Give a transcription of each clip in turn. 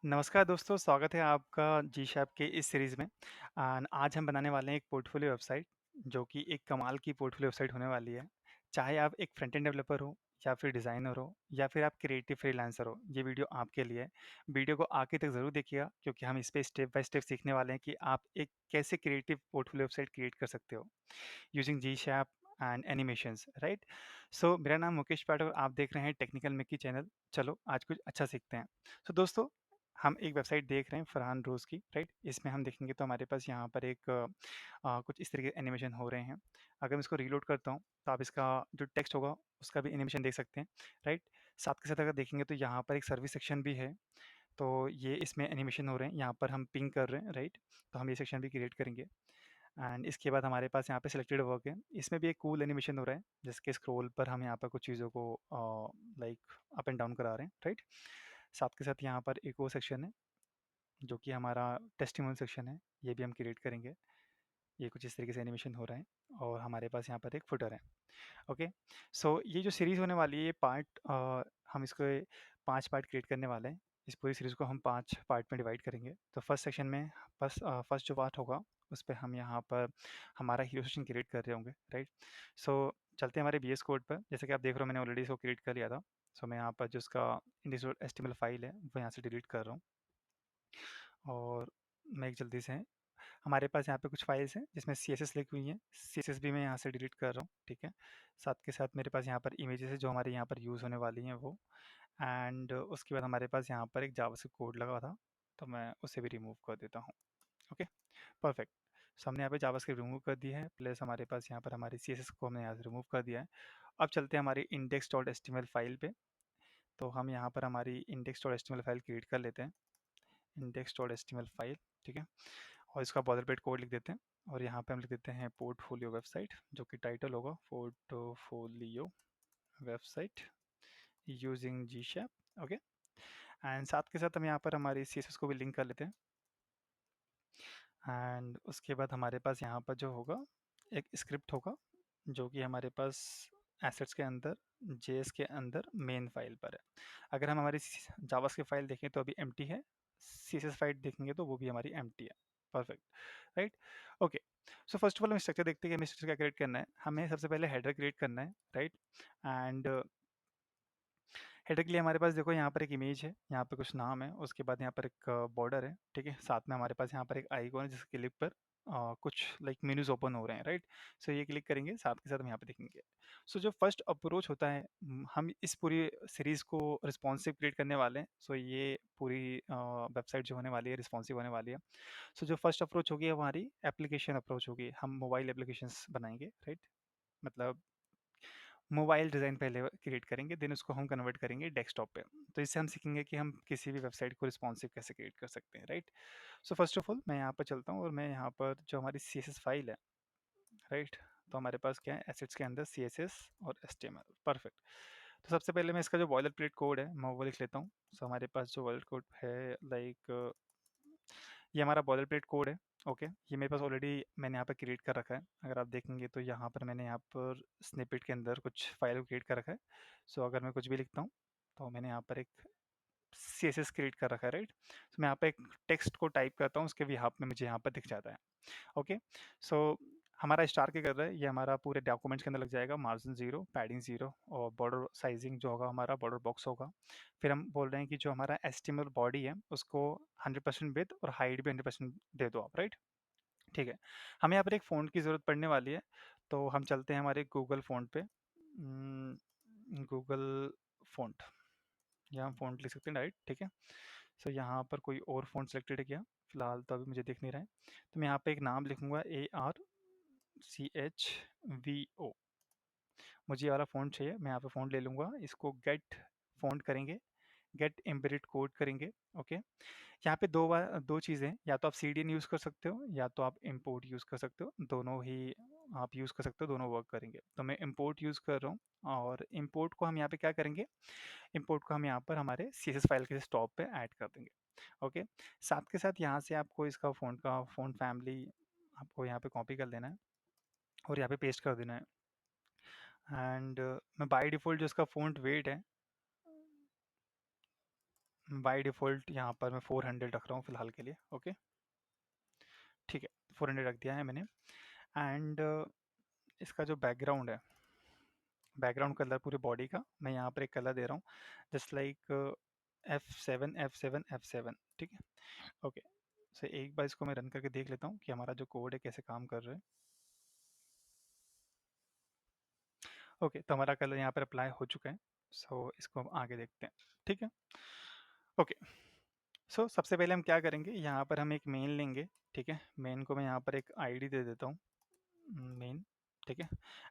नमस्कार दोस्तों, स्वागत है आपका जीशैप के इस सीरीज़ में। आज हम बनाने वाले हैं एक पोर्टफोलियो वेबसाइट, जो कि एक कमाल की पोर्टफोलियो वेबसाइट होने वाली है। चाहे आप एक फ्रंट एंड डेवलपर हो, या फिर डिज़ाइनर हो, या फिर आप क्रिएटिव फ्रीलांसर हो, ये वीडियो आपके लिए है। वीडियो को आखिर तक ज़रूर देखिएगा, क्योंकि हम इस पे स्टेप बाय स्टेप सीखने वाले हैं कि आप एक कैसे क्रिएटिव पोर्टफोलियो वेबसाइट क्रिएट कर सकते हो, यूजिंग जीशैप एंड एनिमेशंस, राइट? सो मेरा नाम मुकेश पाठक और आप देख रहे हैं टेक्निकल मिक्की चैनल। चलो, आज कुछ अच्छा सीखते हैं। सो दोस्तों, हम एक वेबसाइट देख रहे हैं फरहान रोज़ की, राइट? इसमें हम देखेंगे तो हमारे पास यहाँ पर एक कुछ इस तरीके के एनिमेशन हो रहे हैं। अगर मैं इसको रीलोड करता हूँ, तो आप इसका जो टेक्स्ट होगा, उसका भी एनिमेशन देख सकते हैं, राइट? साथ के साथ अगर देखेंगे तो यहाँ पर एक सर्विस सेक्शन भी है, तो ये इसमें एनिमेशन हो रहे हैं। यहाँ पर हम पिंग कर रहे हैं, राइट? तो हम ये सेक्शन भी क्रिएट करेंगे। एंड इसके बाद हमारे पास यहाँ पे सिलेक्टेड वर्क है। इसमें भी एक कूल एनिमेशन हो रहा है, जिसके स्क्रॉल पर हम यहाँ पर कुछ चीज़ों को लाइक अप एंड डाउन करा रहे हैं, राइट? साथ के साथ यहाँ पर एक और सेक्शन है, जो कि हमारा टेस्टिमोनियल सेक्शन है। ये भी हम क्रिएट करेंगे। ये कुछ इस तरीके से एनिमेशन हो रहा है और हमारे पास यहाँ पर एक फुटर है। ओके, सो ये जो सीरीज़ होने वाली है, ये पार्ट हम इसको 5 पार्ट क्रिएट करने वाले हैं। इस पूरी सीरीज़ को हम 5 पार्ट में डिवाइड करेंगे। तो फर्स्ट सेक्शन में फर्स्ट जो पार्ट होगा, उस पे हम यहाँ पर हमारा हीरो सेक्शन क्रिएट कर रहे होंगे, राइट? सो चलते हैं हमारे बीएस कोड पर। जैसे कि आप देख रहे हो, मैंने ऑलरेडी इसको क्रिएट कर लिया था। सो मैं यहाँ पर जो उसका index.html फाइल है, वो यहाँ से डिलीट कर रहा हूँ। और मैं एक जल्दी से हमारे पास यहाँ पे कुछ फाइल्स हैं जिसमें CSS लिखी हुई हैं। CSS भी मैं यहाँ से डिलीट कर रहा हूँ, ठीक है? साथ के साथ मेरे पास यहाँ पर इमेजेस है, जो हमारे यहाँ पर यूज़ होने वाली हैं वो। एंड उसके बाद हमारे पास यहाँ पर एक जावास्क्रिप्ट कोड लगा था, तो मैं उसे भी रिमूव कर देता हूँ। Okay, perfect. सो हमने यहाँ पे जावास्क्रिप्ट रिमूव कर दी है, प्लस हमारे पास यहाँ पर हमारी CSS को हमने यहाँ से रिमूव कर दिया है। अब चलते हैं हमारी index.html फाइल पे। तो हम यहाँ पर हमारी index.html फाइल क्रिएट कर लेते हैं। index.html फाइल, ठीक है? और इसका बॉर्डर कोड लिख देते हैं, और यहाँ पे हम लिख देते हैं पोर्टफोलियो वेबसाइट, जो कि टाइटल होगा portfolio website using GSAP. Okay, and साथ के साथ हम यहाँ पर हमारी CSS को भी लिंक कर लेते हैं। एंड उसके बाद हमारे पास यहाँ पर जो होगा, एक स्क्रिप्ट होगा, जो कि हमारे पास एसेट्स के अंदर JS के अंदर मेन फाइल पर है। अगर हम हमारी जावास्क्रिप्ट फाइल देखें तो अभी एम्प्टी है, CSS फाइल देखेंगे तो वो भी हमारी एम्प्टी है। Perfect, right? Okay, so first of all हम स्ट्रक्चर देखते हैं कि हमें स्ट्रक्चर क्या क्रिएट करना है। हमें सबसे पहले हेडर क्रिएट करना है, राइट? एंड हेडर के लिए हमारे पास देखो, यहाँ पर एक इमेज है, यहाँ पे कुछ नाम है, उसके बाद यहाँ पर एक बॉर्डर है, ठीक है? साथ में हमारे पास यहाँ पर एक आइकॉन है, जिसके क्लिक पर कुछ लाइक मेन्यूज ओपन हो रहे हैं, राइट? सो ये क्लिक करेंगे, साथ के साथ हम यहाँ पे देखेंगे। सो जो फर्स्ट अप्रोच होता है, हम इस पूरी सीरीज को रिस्पॉन्सिव क्रिएट करने वाले हैं। सो ये पूरी वेबसाइट जो होने वाली है, रिस्पॉन्सिव होने वाली है। सो जो फर्स्ट अप्रोच होगी, वो हमारी एप्लीकेशन अप्रोच होगी। हम मोबाइल एप्लीकेशंस बनाएंगे, राइट? मतलब मोबाइल डिज़ाइन पहले क्रिएट करेंगे, देन उसको हम कन्वर्ट करेंगे डेस्कटॉप पे। तो इससे हम सीखेंगे कि हम किसी भी वेबसाइट को रिस्पॉन्सिव कैसे क्रिएट कर सकते हैं, right? So first of all मैं यहाँ पर चलता हूँ, और मैं यहाँ पर जो हमारी CSS फाइल है, राइट? तो हमारे पास क्या है, एसेट्स के अंदर CSS और HTML। परफेक्ट। तो सबसे पहले मैं इसका जो बॉयलर प्लेट कोड है, मैं वो लिख लेता हूँ। सो हमारे पास जो बॉयलर कोड है, लाइक ये हमारा बॉयलर प्लेट कोड है। ओके, ये मेरे पास ऑलरेडी मैंने यहाँ पर क्रिएट कर रखा है। अगर आप देखेंगे तो यहाँ पर मैंने यहाँ पर स्निपेट के अंदर कुछ फाइल क्रिएट कर रखा है। सो अगर मैं कुछ भी लिखता हूँ, तो मैंने यहाँ पर एक CSS क्रिएट कर रखा है, राइट? तो मैं यहाँ पे एक टेक्स्ट को टाइप करता हूँ, उसके बिहाफ में मुझे यहाँ पर दिख जाता है। ओके, सो हमारा स्टार क्या कर रहा है, ये हमारा पूरे डॉक्यूमेंट्स के अंदर लग जाएगा। मार्जिन 0, पैडिंग 0, और बॉर्डर साइजिंग जो होगा हमारा बॉर्डर बॉक्स होगा। फिर हम बोल रहे हैं कि जो हमारा HTML बॉडी है, उसको 100% विड्थ और हाइट भी 100% दे दो आप, राइट? ठीक है। हमें यहाँ पर एक फ़ॉन्ट की ज़रूरत पड़ने वाली है, तो हम चलते हैं हमारे गूगल फ़ॉन्ट पे। गूगल फ़ॉन्ट, यहाँ हम फ़ॉन्ट लिख सकते हैं डायरेक्ट, ठीक है? सो यहाँ पर कोई और फ़ॉन्ट सेलेक्टेड है क्या? फिलहाल तो अभी मुझे दिख नहीं रहा है। तो मैं यहाँ पे एक नाम लिखूँगा, ARCHVO। मुझे ये वाला फ़ॉन्ट चाहिए, मैं यहाँ पे फ़ॉन्ट ले लूँगा। इसको गेट फ़ॉन्ट करेंगे, गेट एम्बेडेड कोड करेंगे। ओके, यहाँ पे दो चीज़ें हैं, या तो आप CDN यूज़ कर सकते हो, या तो आप इम्पोर्ट यूज़ कर सकते हो। दोनों ही आप यूज़ कर सकते हो, दोनों वर्क करेंगे। तो मैं इम्पोर्ट यूज़ कर रहा हूँ, और इम्पोर्ट को हम यहाँ पे क्या करेंगे, इम्पोर्ट को हम यहाँ पर हमारे CSS फाइल के टॉप पे ऐड कर देंगे। ओके, साथ के साथ यहाँ से आपको इसका फ़ॉन्ट फैमिली आपको यहाँ पे कॉपी कर लेना है, और यहाँ पे पेस्ट कर देना है। एंड मैं बाय डिफ़ॉल्ट जो इसका फ़ॉन्ट वेट है, बाय डिफ़ॉल्ट यहाँ पर मैं 400 रख रहा हूँ फ़िलहाल के लिए। ओके, ठीक है, 400 रख दिया है मैंने। एंड इसका जो बैकग्राउंड है, बैकग्राउंड कलर पूरे बॉडी का मैं यहाँ पर एक कलर दे रहा हूँ, just like F7 F7 F7। ठीक है, ओके। सो एक बार इसको मैं रन करके देख लेता हूँ कि हमारा जो कोड है कैसे काम कर रहा है। ओके, तो हमारा कलर यहाँ पर अप्लाई हो चुका है। सो इसको हम आगे देखते हैं। ठीक है, ओके। सो सबसे पहले हम क्या करेंगे, यहाँ पर हम एक मेन लेंगे। ठीक है, मेन को मैं यहाँ पर एक आईडी दे देता हूँ, मेन। ठीक है,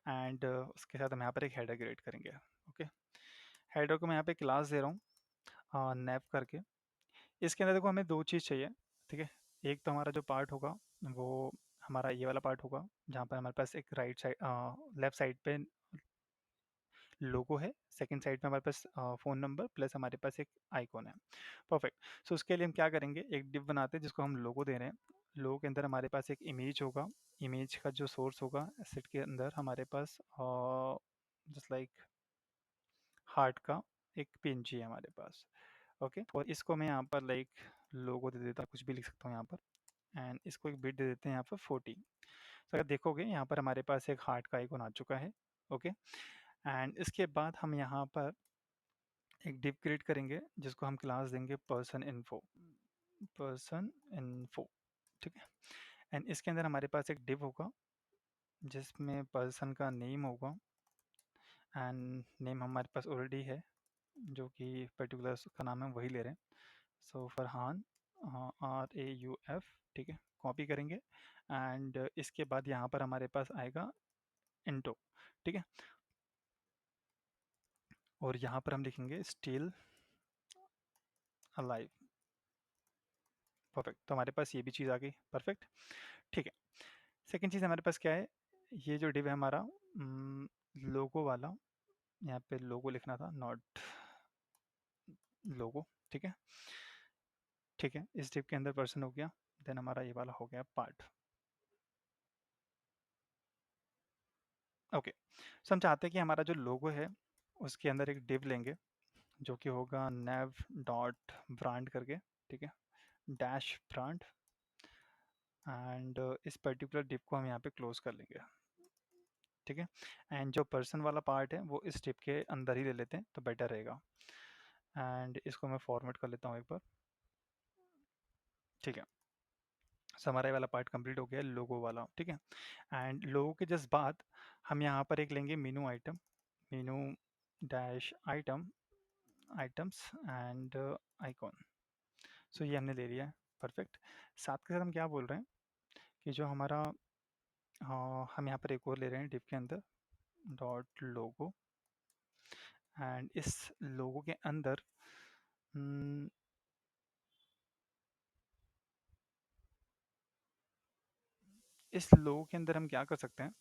एंड उसके साथ हम यहाँ पर एक हेडर क्रिएट करेंगे। ओके, हेडर को मैं यहाँ पे क्लास दे रहा हूँ नैप करके। इसके अंदर देखो हमें दो चीज़ चाहिए। ठीक है, एक तो हमारा जो पार्ट होगा वो हमारा ये वाला पार्ट होगा, जहाँ पर हमारे पास एक राइट साइड लेफ्ट साइड पे लोगो है, सेकंड साइड में हमारे पास फ़ोन नंबर प्लस हमारे पास एक आइकॉन है। परफेक्ट। सो उसके लिए हम क्या करेंगे, एक डिव बनाते हैं जिसको हम लोगो दे रहे हैं। लोगो के अंदर हमारे पास एक इमेज होगा, इमेज का जो सोर्स होगा एसेट के अंदर हमारे पास जस्ट लाइक हार्ट का एक पीएनजी है हमारे पास। ओके, और इसको मैं यहाँ पर लाइक लोगो दे देता हूँ, कुछ भी लिख सकता हूँ यहाँ पर। एंड इसको एक बिट दे देते हैं यहाँ पर 40। तो अगर देखोगे यहाँ पर हमारे पास एक हार्ट का आइकॉन आ चुका है। ओके, एंड इसके बाद हम यहाँ पर एक डिव क्रिएट करेंगे जिसको हम क्लास देंगे पर्सन इन्फो, पर्सन इन्फो। ठीक है, एंड इसके अंदर हमारे पास एक डिव होगा जिसमें पर्सन का नेम होगा, एंड नेम हमारे पास ऑलरेडी है जो कि पर्टिकुलर का नाम है वही ले रहे हैं। सो फरहान, RAUF। ठीक है, कॉपी करेंगे एंड इसके बाद यहाँ पर हमारे पास आएगा इंटो। ठीक है, और यहाँ पर हम लिखेंगे स्टिल अलाइव। परफेक्ट, तो हमारे पास ये भी चीज़ आ गई। परफेक्ट, ठीक है। सेकेंड चीज़ हमारे पास क्या है, ये जो डिव है हमारा लोगो वाला, यहाँ पे लोगो लिखना था, नॉट लोगो। ठीक है, ठीक है, इस डिव के अंदर पर्सन हो गया, देन हमारा ये वाला हो गया पार्ट। ओके, सो हम चाहते हैं कि हमारा जो लोगो है उसके अंदर एक डिव लेंगे जो कि होगा नेव डॉट ब्रांड करके। ठीक है, डैश ब्रांड, एंड इस पर्टिकुलर डिव को हम यहाँ पे क्लोज कर लेंगे। ठीक है, एंड जो पर्सन वाला पार्ट है वो इस डिव के अंदर ही ले लेते हैं तो बेटर रहेगा। एंड इसको मैं फॉर्मेट कर लेता हूँ एक बार। ठीक है, सो हमारा ये वाला पार्ट कंप्लीट हो गया लोगो वाला। ठीक है, एंड लोगो के जस्ट बाद हम यहाँ पर एक लेंगे menu item, menu dash item, items and icon. So ये हमने ले लिया है। परफेक्ट, साथ के साथ हम क्या बोल रहे हैं कि जो हमारा हम यहाँ पर एक और ले रहे हैं डिव के अंदर डॉट लोगो, एंड इस लोगो के अंदर हम्म, इस लोगो के अंदर हम क्या कर सकते हैं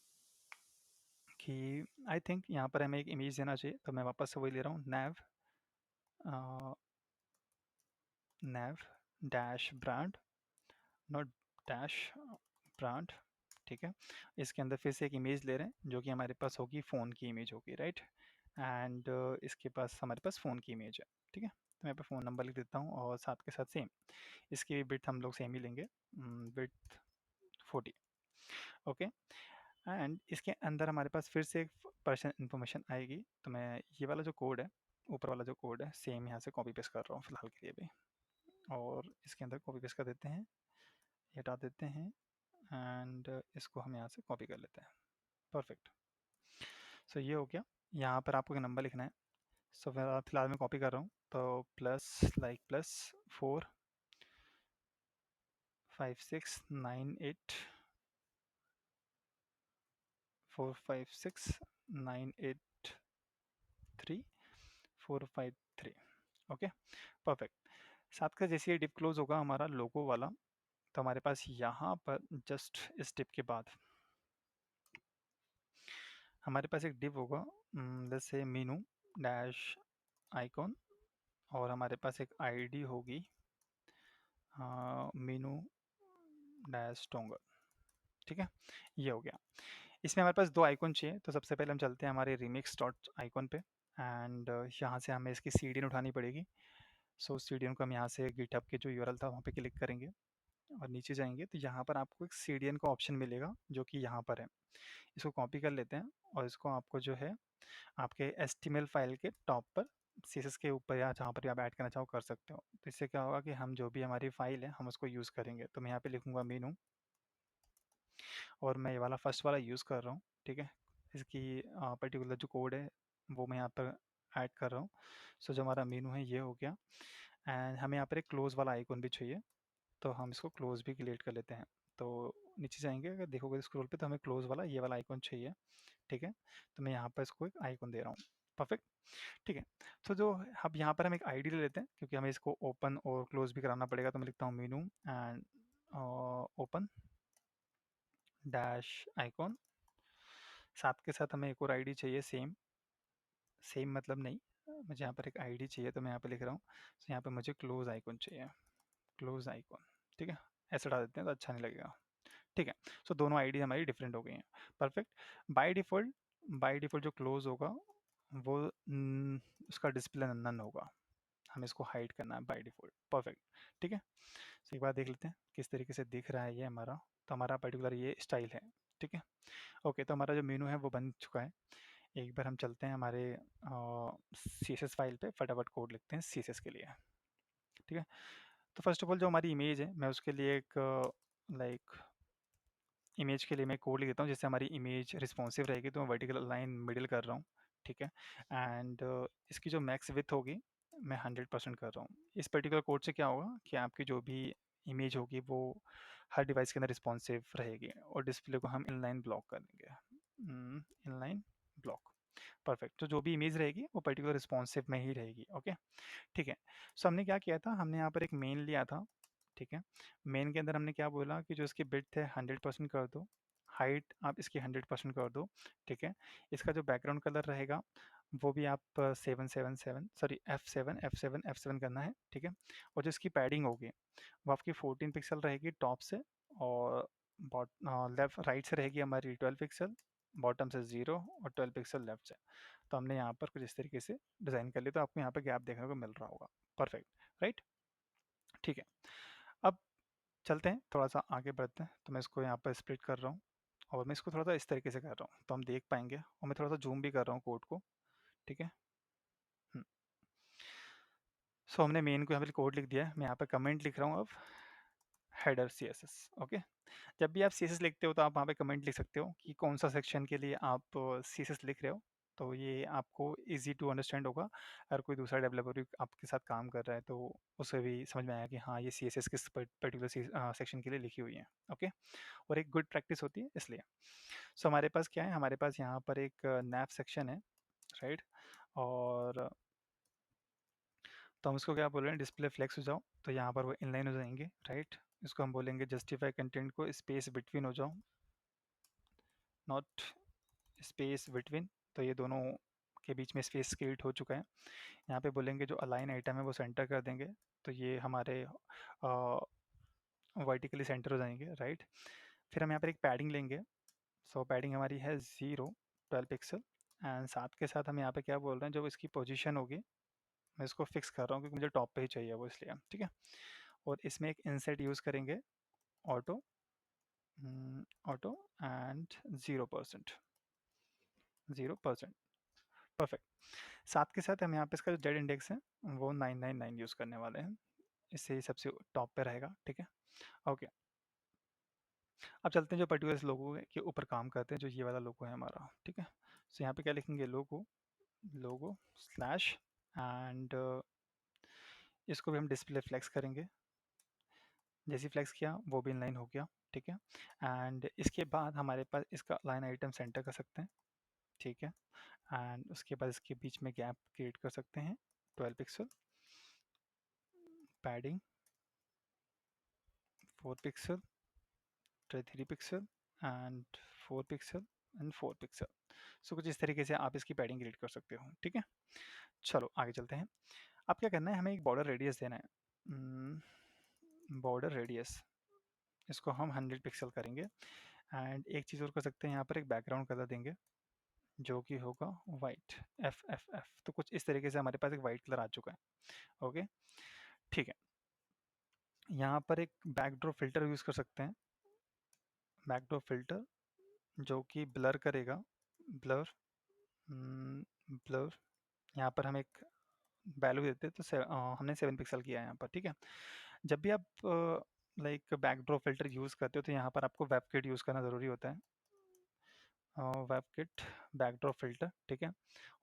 कि आई थिंक यहाँ पर हमें एक इमेज देना चाहिए, तो मैं वापस से वही ले रहा हूँ, nav dash brand, not dash brand. ठीक है, इसके अंदर फिर से एक इमेज ले रहे हैं जो कि हमारे पास होगी फ़ोन की इमेज होगी, राइट। एंड इसके पास हमारे पास फ़ोन की इमेज है। ठीक है, तो मैं पे फ़ोन नंबर लिख देता हूँ और साथ के साथ सेम इसकी भी बिट हम लोग सेम ही लेंगे, बिट 40। ओके, एंड इसके अंदर हमारे पास फिर से एक पर्सन इन्फॉर्मेशन आएगी, तो मैं ये वाला जो कोड है, ऊपर वाला जो कोड है सेम यहाँ से कॉपी पेस्ट कर रहा हूँ फिलहाल के लिए भी, और इसके अंदर कॉपी पेस्ट कर देते हैं, ये हटा देते हैं, एंड इसको हम यहाँ से कॉपी कर लेते हैं। परफेक्ट, सो ये हो गया। यहाँ पर आपको एक नंबर लिखना है। सो फिलहाल मैं कॉपी कर रहा हूँ, तो प्लस 45698 456983453। Okay, perfect. साथ का जैसे ये डिप क्लोज होगा हमारा लोगो वाला, तो हमारे पास यहाँ पर जस्ट इस डिप के बाद हमारे पास एक डिव होगा, जैसे मीनू डैश आइकॉन, और हमारे पास एक आईडी होगी मीनू डैश टोंगर। ठीक है, ये हो गया। इसमें हमारे पास दो आइकॉन चाहिए, तो सबसे पहले हम चलते हैं हमारे रिमिक्स डॉट आइकॉन पे, एंड यहाँ से हमें इसकी सीडी उठानी पड़ेगी। सो सीडीएन को हम यहाँ से गिटहब के जो यूआरएल था वहाँ पे क्लिक करेंगे और नीचे जाएंगे तो यहाँ पर आपको एक सीडीएन का ऑप्शन मिलेगा जो कि यहाँ पर है। इसको कॉपी कर लेते हैं और इसको आपको जो है आपके HTML फाइल के टॉप पर CSS के ऊपर या जहाँ पर भी आप ऐड करना चाहो कर सकते हो। तो इससे क्या होगा कि हम जो भी हमारी फाइल है हम उसको यूज़ करेंगे। तो मैं यहाँ पे लिखूँगा मेनू और मैं ये वाला फर्स्ट वाला यूज़ कर रहा हूँ, ठीक है। इसकी पर्टिकुलर जो कोड है वो मैं यहाँ पर ऐड कर रहा हूँ। सो जो हमारा मेनू है ये हो गया एंड हमें यहाँ पर एक क्लोज वाला आइकॉन भी चाहिए, तो हम इसको क्लोज भी क्रिएट कर लेते हैं। तो नीचे जाएंगे, अगर देखोगे स्क्रॉल पे तो हमें क्लोज वाला ये वाला आइकॉन चाहिए, ठीक है। तो मैं यहाँ पर इसको एक आइकॉन दे रहा हूँ, परफेक्ट, ठीक है। तो जो अब यहाँ पर हम एक आईडी ले लेते हैं क्योंकि हमें इसको ओपन और क्लोज भी कराना पड़ेगा। तो मैं लिखता हूँ मेनू एंड ओपन डैश आइकॉन, साथ के साथ हमें एक और आईडी चाहिए सेम, सेम मतलब नहीं, मुझे यहाँ पर एक आईडी चाहिए तो मैं यहाँ पे लिख रहा हूँ। तो यहाँ पे मुझे क्लोज आइकॉन चाहिए, क्लोज आइकॉन, ठीक है। ऐसा डाल देते हैं तो अच्छा नहीं लगेगा, ठीक है। सो दोनों आईडी हमारी डिफरेंट हो गई हैं, परफेक्ट। बाय डिफ़ॉल्ट जो क्लोज होगा वो उसका डिस्प्ले नन होगा, हमें इसको हाइड करना है बाय डिफ़ॉल्ट, परफेक्ट, ठीक है। तो एक बार देख लेते हैं किस तरीके से दिख रहा है ये हमारा। तो हमारा पर्टिकुलर ये स्टाइल है, ठीक है। ओके, तो हमारा जो मेनू है वो बन चुका है। एक बार हम चलते हैं हमारे CSS फाइल पे, फटाफट कोड लिखते हैं CSS के लिए, ठीक है। तो फर्स्ट ऑफ ऑल जो हमारी इमेज है मैं उसके लिए एक लाइक इमेज के लिए मैं कोड लिख देता हूँ जिससे हमारी इमेज रिस्पॉन्सिव रहेगी। तो मैं वर्टिकल लाइन मिडिल कर रहा हूँ, ठीक है। एंड इसकी जो मैक्स विथ होगी मैं 100% कर रहा हूँ। इस पर्टिकुलर कोड से क्या होगा कि आपकी जो भी इमेज होगी वो हर डिवाइस के अंदर रिस्पॉन्सिव रहेगी और डिस्प्ले को हम इनलाइन ब्लॉक कर देंगे, इनलाइन ब्लॉक, परफेक्ट। तो जो भी इमेज रहेगी वो पर्टिकुलर रिस्पॉन्सिव में ही रहेगी, ओके, ठीक है। सो हमने क्या किया था, हमने यहाँ पर एक मेन लिया था, ठीक है। मेन के अंदर हमने क्या बोला कि जो इसकी बिड्थ है 100% कर दो, हाइट आप इसकी 100% कर दो, ठीक है। इसका जो बैकग्राउंड कलर रहेगा वो भी आप 777 सॉरी F7 करना है, ठीक है। और जो इसकी पैडिंग होगी वो आपकी 14 पिक्सल रहेगी टॉप से, और लेफ्ट राइट से रहेगी हमारी 12 पिक्सल, बॉटम से 0 और 12 पिक्सल लेफ्ट से। तो हमने यहाँ पर कुछ इस तरीके से डिज़ाइन कर लिया, तो आपको यहाँ पर गैप देखने को मिल रहा होगा, परफेक्ट, राइट, ठीक है। अब चलते हैं थोड़ा सा आगे बढ़ते हैं। तो मैं इसको यहाँ पर स्प्लिट कर रहा हूँ और मैं इसको थोड़ा सा इस तरीके से कर रहा हूँ तो हम देख पाएंगे, और मैं थोड़ा सा जूम भी कर रहा हूँ कोड को, ठीक है। सो हमने मेन को यहाँ पे कोड लिख दिया है, मैं यहाँ पे कमेंट लिख रहा हूँ अब हेडर CSS, ओके। जब भी आप CSS लिखते हो तो आप वहाँ पे कमेंट लिख सकते हो कि कौन सा सेक्शन के लिए आप CSS लिख रहे हो, तो ये आपको इजी टू अंडरस्टैंड होगा। अगर कोई दूसरा डेवलपर भी आपके साथ काम कर रहा है तो उसे भी समझ में आया कि हाँ ये CSS किस पर्टिकुलर सेक्शन के लिए लिखी हुई है, ओके। और एक गुड प्रैक्टिस होती है इसलिए। सो हमारे पास क्या है, हमारे पास यहाँ पर एक नैव सेक्शन है, राइट। और तो हम उसको क्या बोल रहे हैं, डिस्प्ले फ्लेक्स हो जाओ, तो यहाँ पर वो इनलाइन हो जाएंगे, राइट। इसको हम बोलेंगे जस्टिफाई कंटेंट को स्पेस बिटवीन हो जाओ, नॉट स्पेस बिटवीन, तो ये दोनों के बीच में स्पेस क्रिएट हो चुका है। यहाँ पे बोलेंगे जो अलाइन आइटम है वो सेंटर कर देंगे, तो ये हमारे वर्टिकली सेंटर हो जाएंगे, राइट। फिर हम यहाँ पर एक पैडिंग लेंगे, सो पैडिंग हमारी है 12 पिक्सल, एंड साथ के साथ हम यहाँ पे क्या बोल रहे हैं, जो इसकी पोजीशन होगी मैं इसको फिक्स कर रहा हूँ क्योंकि मुझे टॉप पे ही चाहिए वो, इसलिए, ठीक है। और इसमें एक इंसेट यूज़ करेंगे, ऑटो, ऑटो एंड 0%, परफेक्ट। साथ के साथ हम यहाँ पे इसका जो जेड इंडेक्स है वो 999 यूज़ करने वाले हैं, इससे ही सबसे टॉप पे रहेगा, ठीक है, ओके। अब चलते हैं जो पर्टिकुलर लोगो के ऊपर काम करते हैं, जो ये वाला लोगो है हमारा, ठीक है। सो यहाँ पे क्या लिखेंगे, लोगो, लोगो स्लैश, एंड इसको भी हम डिस्प्ले फ्लेक्स करेंगे, जैसे फ्लेक्स किया वो भी इनलाइन हो गया, ठीक है। एंड इसके बाद हमारे पास इसका लाइन आइटम सेंटर कर सकते हैं, ठीक है। एंड उसके बाद इसके बीच में गैप क्रिएट कर सकते हैं, 12 pixel, padding 4 pixel, 3 pixel and 4 pixel and 4 pixel. So कुछ इस तरीके से आप इसकी पैडिंग क्रिएट कर सकते हो, ठीक है। चलो आगे चलते हैं। अब क्या करना है, हमें एक बॉर्डर रेडियस देना है, बॉर्डर रेडियस, इसको हम 100 पिक्सल करेंगे। एंड एक चीज़ और कर सकते हैं, यहाँ पर एक बैकग्राउंड कलर देंगे जो कि होगा वाइट, एफ एफ एफ। तो कुछ इस तरीके से हमारे पास एक वाइट कलर आ चुका है। ओके, ठीक है। यहाँ पर एक बैकड्रॉप फिल्टर यूज़ कर सकते हैं। बैकड्रॉप फिल्टर जो कि ब्लर करेगा, ब्लर, ब्लर। यहाँ पर हम एक वैल्यू देते हैं, तो हमने 7 पिक्सल किया है यहाँ पर, ठीक है। जब भी आप लाइक बैकड्रॉप फिल्टर यूज़ करते हो तो यहाँ पर आपको वेबकिट यूज़ करना ज़रूरी होता है। वेबकिट बैकड्रॉप फिल्टर, ठीक है।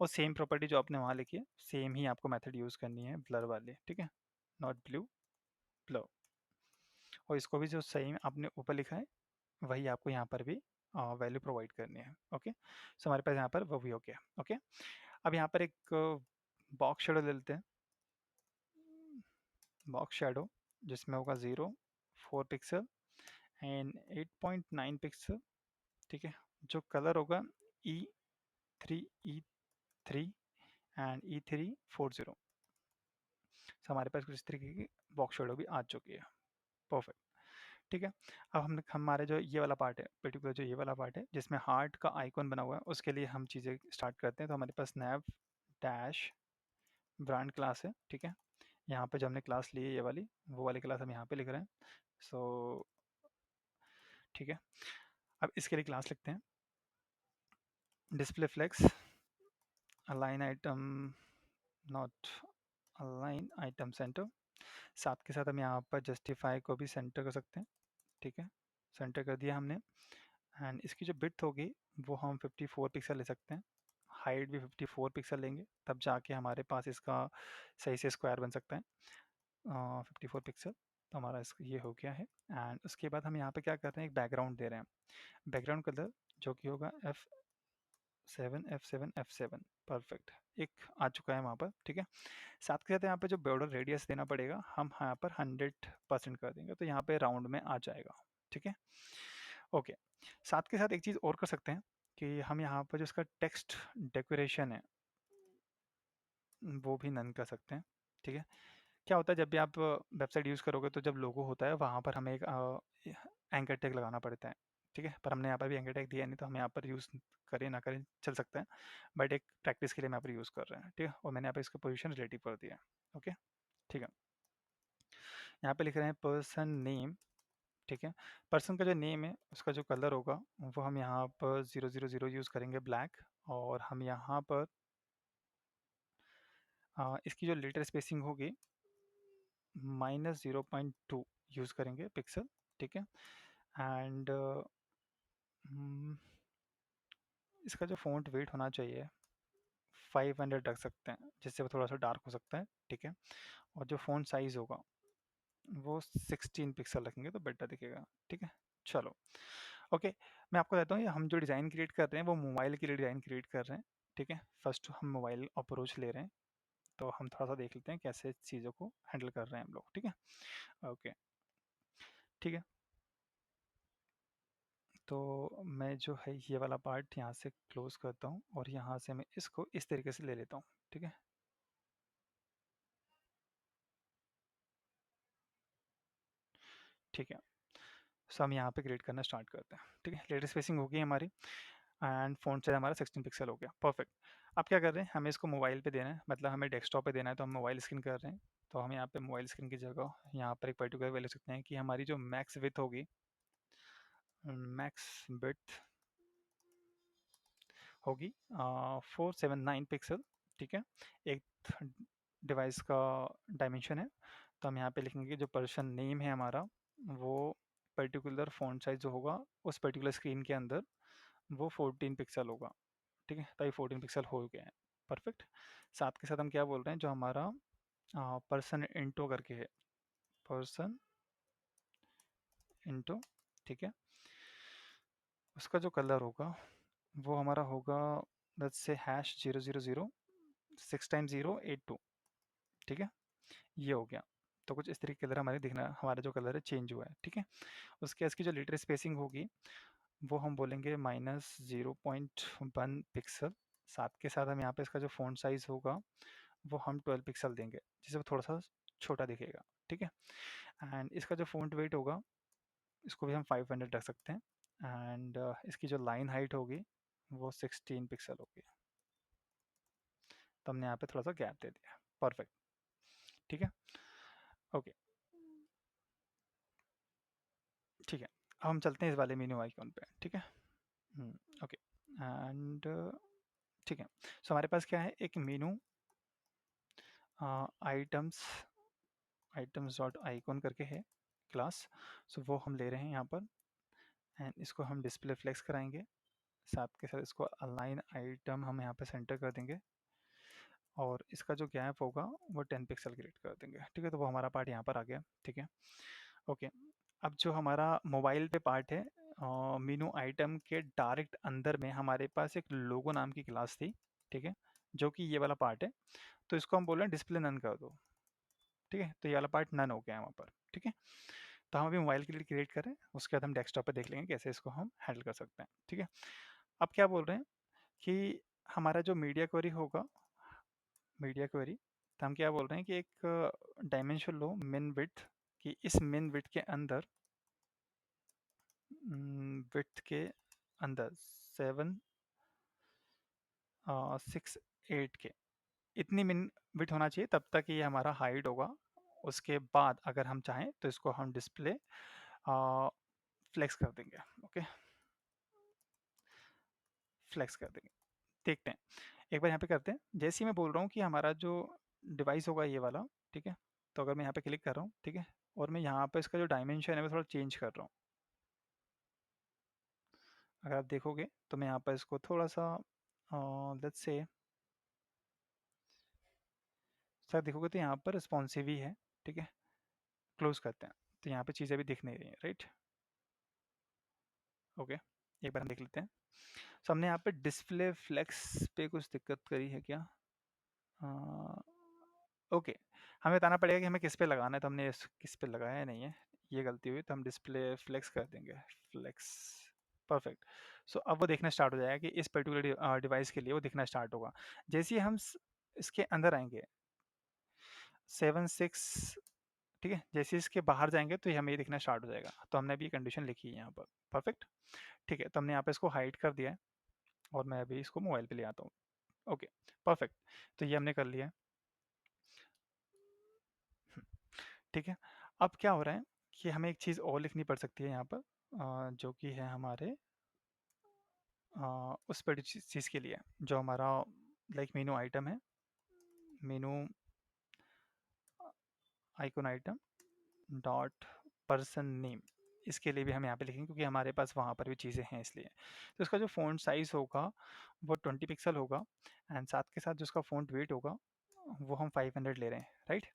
और सेम प्रॉपर्टी जो आपने वहाँ लिखी है, सेम ही आपको मेथड यूज़ करनी है ब्लर वाले, ठीक है। Not blue, blur. और इसको भी जो सेम आपने ऊपर लिखा है वही आपको यहाँ पर भी वैल्यू प्रोवाइड करनी है। ओके, सो हमारे पास यहाँ पर वो भी हो गया। ओके, अब यहाँ पर एक बॉक्स शेडो ले लेते हैं। बॉक्स शेडो जिसमें होगा 0, 4 पिक्सल एंड 8.9 पिक्सल, ठीक है। जो कलर होगा E3, E3 एंड E340। सो हमारे पास कुछ इस तरीके की बॉक्स शेडो भी आ चुकी है। परफेक्ट, ठीक है। अब हम हमारे जो ये वाला पार्ट है, पर्टिकुलर जो ये वाला पार्ट है जिसमें हार्ट का आइकॉन बना हुआ है, उसके लिए हम चीज़ें स्टार्ट करते हैं। तो हमारे पास नैव डैश ब्रांड क्लास है, ठीक है। यहाँ पे जो हमने क्लास ली है ये वाली, वो वाली क्लास हम यहाँ पे लिख रहे हैं। सो ठीक है, अब इसके लिए क्लास लिखते हैं display flex align item, not align item center. साथ के साथ हम यहाँ पर जस्टिफाई को भी सेंटर कर सकते हैं, ठीक है। सेंटर कर दिया हमने। एंड इसकी जो बिड्थ होगी वो हम 54 पिक्सल ले सकते हैं। हाइट भी 54 पिक्सल लेंगे, तब जाके हमारे पास इसका सही से स्क्वायर बन सकता है। 54 पिक्सल, तो हमारा ये हो गया है। एंड उसके बाद हम यहाँ पे क्या कर रहे हैं, एक बैकग्राउंड दे रहे हैं। बैकग्राउंड कलर जो कि होगा F7 परफेक्ट, एक आ चुका है वहाँ पर, ठीक है। साथ के साथ यहाँ पे जो बॉर्डर रेडियस देना पड़ेगा, हम यहाँ पर 100% कर देंगे, तो यहाँ पे राउंड में आ जाएगा, ठीक है। ओके, साथ के साथ एक चीज़ और कर सकते हैं कि हम यहाँ पर जो इसका टेक्स्ट डेकोरेशन है वो भी नन कर सकते हैं, ठीक है। क्या होता है जब भी आप वेबसाइट यूज़ करोगे तो जब लोगो होता है वहाँ पर हमें एक एंकर टैग लगाना पड़ता है, ठीक है। पर हमने यहाँ पर भी एंकर टैग दिया नहीं, तो हम यहाँ पर यूज़ करें ना करें चल सकता है, बट एक प्रैक्टिस के लिए हम यहाँ पर यूज़ कर रहे हैं, ठीक है। और मैंने यहाँ पर इसका पोजीशन रिलेटिव कर दिया है। ओके, ठीक है। यहाँ पे लिख रहे हैं पर्सन नेम, ठीक है। पर्सन का जो नेम है उसका जो कलर होगा वो हम यहाँ पर 000 यूज़ करेंगे, ब्लैक। और हम यहाँ पर इसकी जो लेटर स्पेसिंग होगी -0.2 यूज़ करेंगे पिक्सल, ठीक है। एंड इसका जो फ़ॉन्ट वेट होना चाहिए 500 रख सकते हैं, जिससे वो थोड़ा सा डार्क हो सकता है, ठीक है। और जो फ़ॉन्ट साइज़ होगा वो 16 पिक्सल रखेंगे तो बेटर दिखेगा, ठीक है। चलो, ओके। मैं आपको कहता हूँ ये हम जो डिज़ाइन क्रिएट कर रहे हैं वो मोबाइल के लिए डिज़ाइन क्रिएट कर रहे हैं, ठीक है। फर्स्ट हम मोबाइल अप्रोच ले रहे हैं, तो हम थोड़ा सा देख लेते हैं कैसे चीज़ों को हैंडल कर रहे हैं हम लोग, ठीक है। ओके, ठीक है। तो मैं जो है ये वाला पार्ट यहाँ से क्लोज करता हूँ और यहाँ से मैं इसको इस तरीके से ले लेता हूँ, ठीक है। ठीक है, सो हम यहाँ पे क्रिएट करना स्टार्ट करते हैं, ठीक है। लेटर स्पेसिंग हो गई हमारी एंड फ़ॉन्ट साइज़ हमारा 16 पिक्सल हो गया, परफेक्ट। अब क्या कर रहे हैं, हमें इसको मोबाइल पे देना है, मतलब हमें डेस्कटॉप पे देना है, तो हम मोबाइल स्क्रीन कर रहे हैं। तो हम यहाँ पे मोबाइल स्क्रीन की जगह यहाँ पर एक पर्टिकुलर वैल्यू सकते हैं कि हमारी जो मैक्स विड्थ होगी, मैक्स विड्थ होगी 479 पिक्सल, ठीक है। एक डिवाइस का डायमेंशन है, तो हम यहाँ पे लिखेंगे कि जो पर्सन नेम है हमारा वो पर्टिकुलर फ़ॉन्ट साइज़ जो होगा उस पर्टिकुलर स्क्रीन के अंदर वो 14 पिक्सल होगा, ठीक है। तो ये 14 पिक्सल हो गया है, परफेक्ट। साथ के साथ हम क्या बोल रहे हैं, जो हमारा पर्सन इंटो करके है, पर्सन इंटो, ठीक है। उसका जो कलर होगा वो हमारा होगा लेट्स से #000 6 टाइम्स 082, ठीक है। ये हो गया। तो कुछ इस तरीके कलर हमारे दिखना, हमारा जो कलर है चेंज हुआ है, ठीक है। उसके इसकी जो लेटर स्पेसिंग होगी वो हम बोलेंगे -0.1 पिक्सल। साथ के साथ हम यहाँ पे इसका जो फ़ॉन्ट साइज़ होगा वो हम 12 पिक्सल देंगे, जिससे वो थोड़ा सा छोटा दिखेगा, ठीक है। एंड इसका जो फ़ॉन्ट वेट होगा इसको भी हम 500 रख सकते हैं। एंड इसकी जो लाइन हाइट होगी वो 16 पिक्सल होगी। तो हमने यहाँ पे थोड़ा सा गैप दे दिया। परफेक्ट। ठीक है। ओके। ठीक है, अब हम चलते हैं इस वाले मेन्यू आइकॉन पे। ठीक है। ओके। एंड ठीक है, सो हमारे पास क्या है, एक menu items items dot icon करके है क्लास। सो वो हम ले रहे हैं यहाँ पर, एंड इसको हम डिस्प्ले फ्लेक्स कराएंगे। साथ के साथ इसको अलाइन आइटम हम यहाँ पे सेंटर कर देंगे, और इसका जो गैप होगा वो 10 पिक्सल क्रिएट कर देंगे। ठीक है, तो वो हमारा पार्ट यहाँ पर आ गया। ठीक है। ओके। अब जो हमारा मोबाइल पे पार्ट है, मेनू आइटम के डायरेक्ट अंदर में हमारे पास एक लोगो नाम की क्लास थी। ठीक है, जो कि ये वाला पार्ट है। तो इसको हम बोल रहे हैं डिस्प्ले नन कर दो। ठीक है, तो ये वाला पार्ट नन हो गया वहाँ पर। ठीक है, तो हम अभी मोबाइल के लिए क्रिएट करें, उसके बाद हम डेस्कटॉप पे देख लेंगे कैसे इसको हम हैंडल कर सकते हैं। ठीक है, अब क्या बोल रहे हैं कि हमारा जो मीडिया क्वेरी होगा, मीडिया क्वेरी, तो हम क्या बोल रहे हैं कि एक डायमेंशन लो मिन विड्थ, कि इस मिन विड्थ के अंदर, विड्थ के अंदर 768 के इतनी मिन विड्थ होना चाहिए, तब तक ये हमारा हाइट होगा। उसके बाद अगर हम चाहें तो इसको हम डिस्प्ले फ्लेक्स कर देंगे। ओके, फ्लेक्स कर देंगे। देखते हैं, एक बार यहाँ पे करते हैं। जैसे ही मैं बोल रहा हूँ कि हमारा जो डिवाइस होगा ये वाला, ठीक है, तो अगर मैं यहाँ पे क्लिक कर रहा हूँ, ठीक है, और मैं यहाँ पे इसका जो डायमेंशन है मैं थोड़ा चेंज कर रहा हूँ। अगर आप देखोगे तो मैं यहाँ पर इसको थोड़ा सा लेट्स से सर देखोगे तो यहाँ पर रिस्पॉन्सिव ही है। ठीक है, क्लोज करते हैं, तो यहाँ पे चीज़ें भी दिख नहीं रही हैं, राइट। ओके, एक बार हम देख लेते हैं। सो हमने यहाँ पे डिस्प्ले फ्लेक्स पे कुछ दिक्कत करी है क्या? ओके, हमें बताना पड़ेगा कि हमें किस पे लगाना है, तो हमने किस पे लगाया नहीं है, ये गलती हुई। तो हम डिस्प्ले फ्लेक्स कर देंगे, फ्लेक्स। परफेक्ट। सो अब वो देखना स्टार्ट हो जाएगा कि इस पर्टिकुलर डिवाइस के लिए वो दिखना स्टार्ट होगा। जैसे ही हम इसके अंदर आएंगे 7 6, ठीक है, जैसे ही इसके बाहर जाएंगे तो ये हमें ये दिखना स्टार्ट हो जाएगा। तो हमने अभी ये कंडीशन लिखी है यहाँ पर। परफेक्ट। ठीक है, तो हमने यहाँ पे इसको हाइड कर दिया है, और मैं अभी इसको मोबाइल पे ले आता हूँ। Okay, perfect. तो ये हमने कर लिया है। ठीक है, अब क्या हो रहा है कि हमें एक चीज़ और लिखनी पड़ सकती है यहाँ पर, जो कि है हमारे उस पर्टिकुलर चीज़ के लिए जो हमारा लाइक मेनू आइटम है, मेनू icon item dot person name. इसके लिए भी हम यहाँ पे लिखेंगे क्योंकि हमारे पास वहाँ पर भी चीज़ें हैं इसलिए। तो इसका जो फ़ॉन्ट साइज़ होगा वो 20 पिक्सल होगा, एंड साथ के साथ जो उसका फ़ॉन्ट वेट होगा वो हम 500 ले रहे हैं, राइट।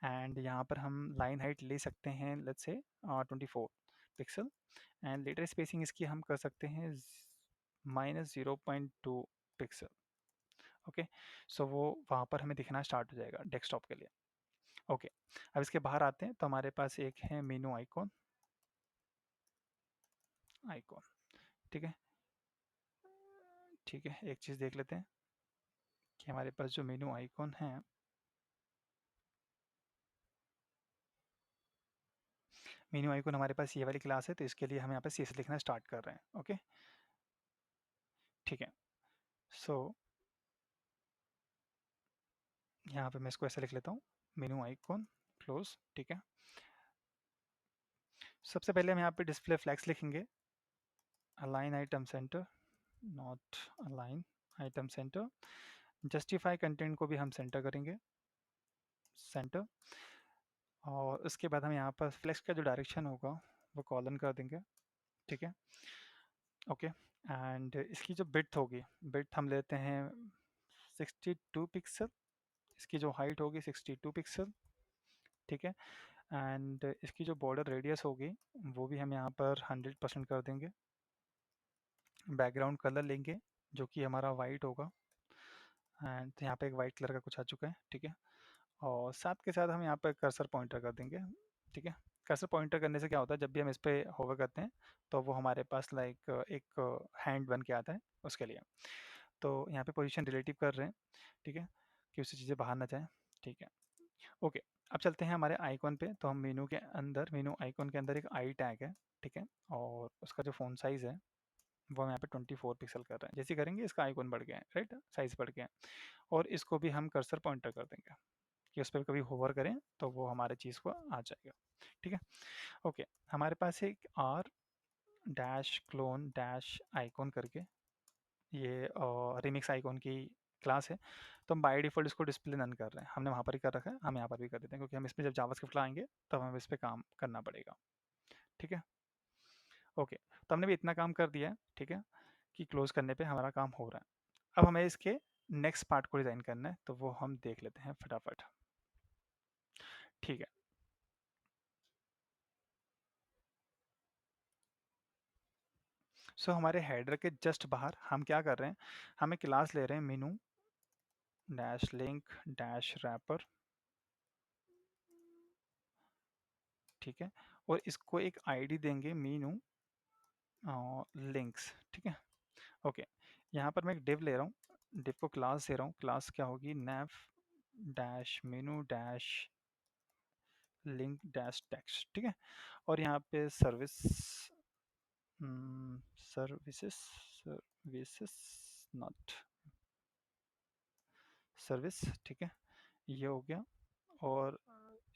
एंड यहाँ पर हम लाइन हाइट ले सकते हैं let's say 24 pixel, and later spacing इसकी हम कर सकते हैं -0.2 पिक्सल। ओके, सो वो वहाँ पर हमें दिखना स्टार्ट हो जाएगा डेस्कटॉप के लिए। ओके, अब इसके बाहर आते हैं तो हमारे पास एक है मेनू आइकॉन, आइकॉन। ठीक है, ठीक है, एक चीज़ देख लेते हैं कि हमारे पास जो मेनू आइकॉन है, मेनू आइकॉन हमारे पास ये वाली क्लास है, तो इसके लिए हम यहाँ पे CSS लिखना स्टार्ट कर रहे हैं। ओके, ठीक है, सो यहाँ पे मैं इसको ऐसे लिख लेता हूँ, मेनू आइकॉन क्लोज। ठीक है, सबसे पहले हम यहाँ पे डिस्प्ले फ्लैग्स लिखेंगे, align item centre, not align item centre. Justify content को भी हम सेंटर करेंगे, सेंटर। और उसके बाद हम यहाँ पर फ्लेक्स का जो डायरेक्शन होगा वो कॉलन कर देंगे। ठीक है, ओके, एंड इसकी जो बिड्थ होगी, बिड्थ हम लेते हैं 62 पिक्सल। इसकी जो हाइट होगी 62 पिक्सल। ठीक है, एंड इसकी जो बॉर्डर रेडियस होगी वो भी हम यहाँ पर 100% कर देंगे। बैकग्राउंड कलर लेंगे जो कि हमारा वाइट होगा, एंड यहाँ पे एक वाइट कलर का कुछ आ चुका है। ठीक है, और साथ के साथ हम यहाँ पर कर्सर पॉइंटर कर देंगे। ठीक है, कर्सर पॉइंटर करने से क्या होता है, जब भी हम इस पर होवर करते हैं तो वो हमारे पास लाइक एक हैंड बन के आता है उसके लिए। तो यहाँ पे पोजीशन रिलेटिव कर रहे हैं, ठीक है, कि उससे चीज़ें बाहर ना जाए। ठीक है, ओके, अब चलते हैं हमारे आइकॉन पे। तो हम मेनू के अंदर, मेनू आइकॉन के अंदर एक आई टैग है, ठीक है, और उसका जो फ़ॉन्ट साइज़ है वो हम यहाँ पे 24 पिक्सल कर रहे हैं। जैसे करेंगे इसका आइकॉन बढ़ गया है, राइट, साइज बढ़ गया है। और इसको भी हम कर्सर पॉइंटर कर देंगे कि उस पर कभी होवर करें तो वो हमारे चीज़ को आ जाएगा। ठीक है, ओके। हमारे पास एक R dash clone dash icon करके ये रिमिक्स आइकॉन की क्लास है। तो हम बाय डिफ़ॉल्ट इसको डिस्प्ले नन कर रहे हैं, हमने वहाँ पर ही कर रखा है, हम यहाँ पर भी कर देते हैं क्योंकि हम इसमें जब जावास्क्रिप्ट लाएंगे तब हमें इस पर काम करना पड़ेगा। ठीक है, ओके। तो हमने भी इतना काम कर दिया है, ठीक है, कि क्लोज करने पे हमारा काम हो रहा है। अब हमें इसके नेक्स्ट पार्ट को डिज़ाइन करना है, तो वो हम देख लेते हैं फटाफट। ठीक है, सो हमारे हेडर के जस्ट बाहर हम क्या कर रहे हैं, हम एक क्लास ले रहे हैं menu dash link dash wrapper. ठीक है, और इसको एक आईडी देंगे मीनू लिंक्स। ठीक है, ओके। यहाँ पर मैं एक डिव ले रहा हूँ, डिव को क्लास दे रहा हूँ, क्लास क्या होगी, nav dash menu dash link dash text. ठीक है, और यहाँ पे service services services not service. ठीक है, ये हो गया। और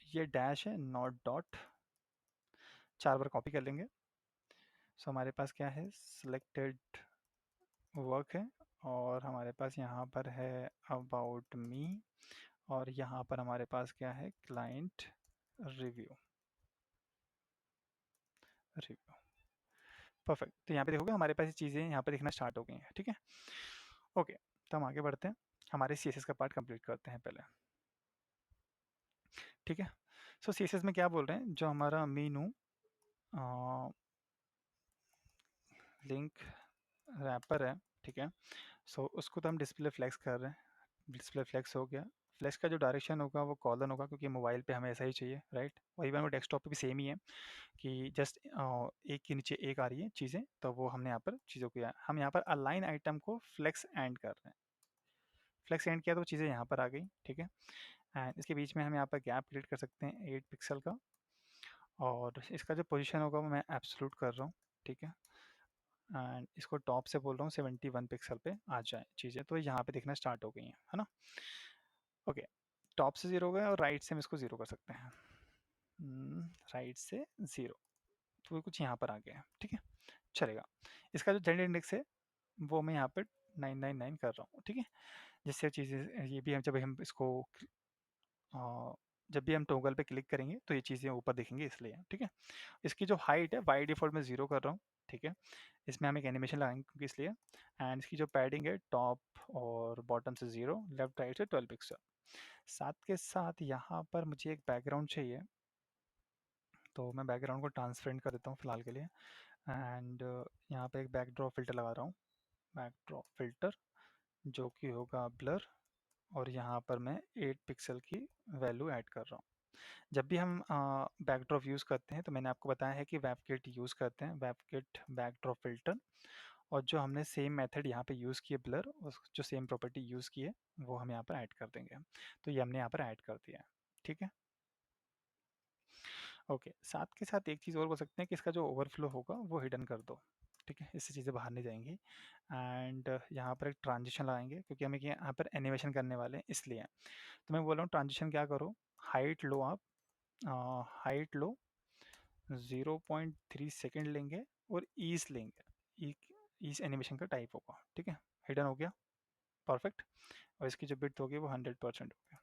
ये डैश है नॉट डॉट, 4 बार कॉपी कर लेंगे। सो हमारे पास क्या है, सिलेक्टेड वर्क है, और हमारे पास यहाँ पर है अबाउट मी, और यहाँ पर हमारे पास क्या है, क्लाइंट रिव्यू रिव्यू। परफेक्ट, तो यहाँ पे देखोगे हमारे पास ये चीज़ें यहाँ पे दिखना स्टार्ट हो गई हैं। ठीक है, ओके। तो हम आगे बढ़ते हैं, हमारे CSS का पार्ट कंप्लीट करते हैं पहले। ठीक है, सो CSS में क्या बोल रहे हैं, जो हमारा मीनू लिंक रैपर है, ठीक है, सो उसको तो हम डिस्प्ले फ्लेक्स कर रहे हैं, डिस्प्ले फ्लेक्स हो गया। फ्लेक्स का जो डायरेक्शन होगा वो कॉलन होगा, क्योंकि मोबाइल पे हमें ऐसा ही चाहिए, राइट। और इवन वो डेस्कटॉप पे भी सेम ही है कि जस्ट एक के नीचे एक आ रही है चीज़ें, तो वो हमने यहाँ पर चीज़ों को हम यहाँ पर अलाइन आइटम को फ्लेक्स एंड कर रहे हैं। फ्लेक्स एंड किया तो चीज़ें यहाँ पर आ गई। ठीक है, एंड इसके बीच में हम यहाँ पर गैप क्रिएट कर सकते हैं 8 पिक्सल का, और इसका जो पोजीशन होगा वो मैं एब्सोल्यूट कर रहा हूँ। ठीक है, एंड इसको टॉप से बोल रहा हूँ 71 पिक्सल पे आ जाए चीज़ें, तो यहाँ पे दिखना स्टार्ट हो गई हैं, है ना। ओके, टॉप से 0 हो गया, और राइट से हम इसको 0 कर सकते हैं, राइट से 0, तो वो कुछ यहाँ पर आ गया है। ठीक है, चलेगा। इसका जो जेंडर इंडेक्स है वो मैं यहाँ पर 999 कर रहा हूँ। ठीक है, जिससे चीज़ें ये भी हम जब हम इसको जब भी हम टोगल पे क्लिक करेंगे तो ये चीज़ें ऊपर दिखेंगी, इसलिए। ठीक है, इसकी जो हाइट है बाई डिफ़ॉल्ट में 0 कर रहा हूँ। ठीक है, इसमें हम एक एनिमेशन लगाएंगे क्योंकि इसलिए। एंड इसकी जो पैडिंग है टॉप और बॉटम से 0, लेफ्ट राइट से 12 पिक्सल। साथ के साथ यहाँ पर मुझे एक बैकग्राउंड चाहिए, तो मैं बैकग्राउंड को ट्रांसपेरेंट कर देता हूँ फिलहाल के लिए। एंड यहाँ पे एक बैकड्रॉप फिल्टर लगा रहा हूँ, बैकड्रॉप फिल्टर जो कि होगा ब्लर, और यहाँ पर मैं 8 पिक्सल की वैल्यू ऐड कर रहा हूँ। जब भी हम बैकड्रॉप यूज़ करते हैं तो मैंने आपको बताया है कि वेबकिट यूज़ करते हैं, वेबकिट बैकड्रॉप फिल्टर, और जो हमने सेम मेथड यहाँ पे यूज़ किए ब्लर, उस जो सेम प्रॉपर्टी यूज़ की है वो हम यहाँ पर ऐड कर देंगे। तो ये हमने यहाँ पर ऐड कर दिया है। ठीक है, ओके। साथ के साथ एक चीज़ और बोल सकते हैं कि इसका जो ओवरफ्लो होगा वो हिडन कर दो। ठीक है, इससे चीज़ें बाहर नहीं जाएंगी। एंड यहाँ पर एक ट्रांजिशन लगाएंगे क्योंकि हमें यहाँ पर एनिमेशन करने वाले हैं, इसलिए। तो मैं बोल रहा हूँ ट्रांजिशन क्या करो, हाइट लो आप, हाइट लो 0.3 सेकेंड लेंगे, और ईज लेंगे, ईज एनिमेशन का टाइप होगा। ठीक है, हिडन हो गया, परफेक्ट। और इसकी जो बिट होगी वो 100% हो गया।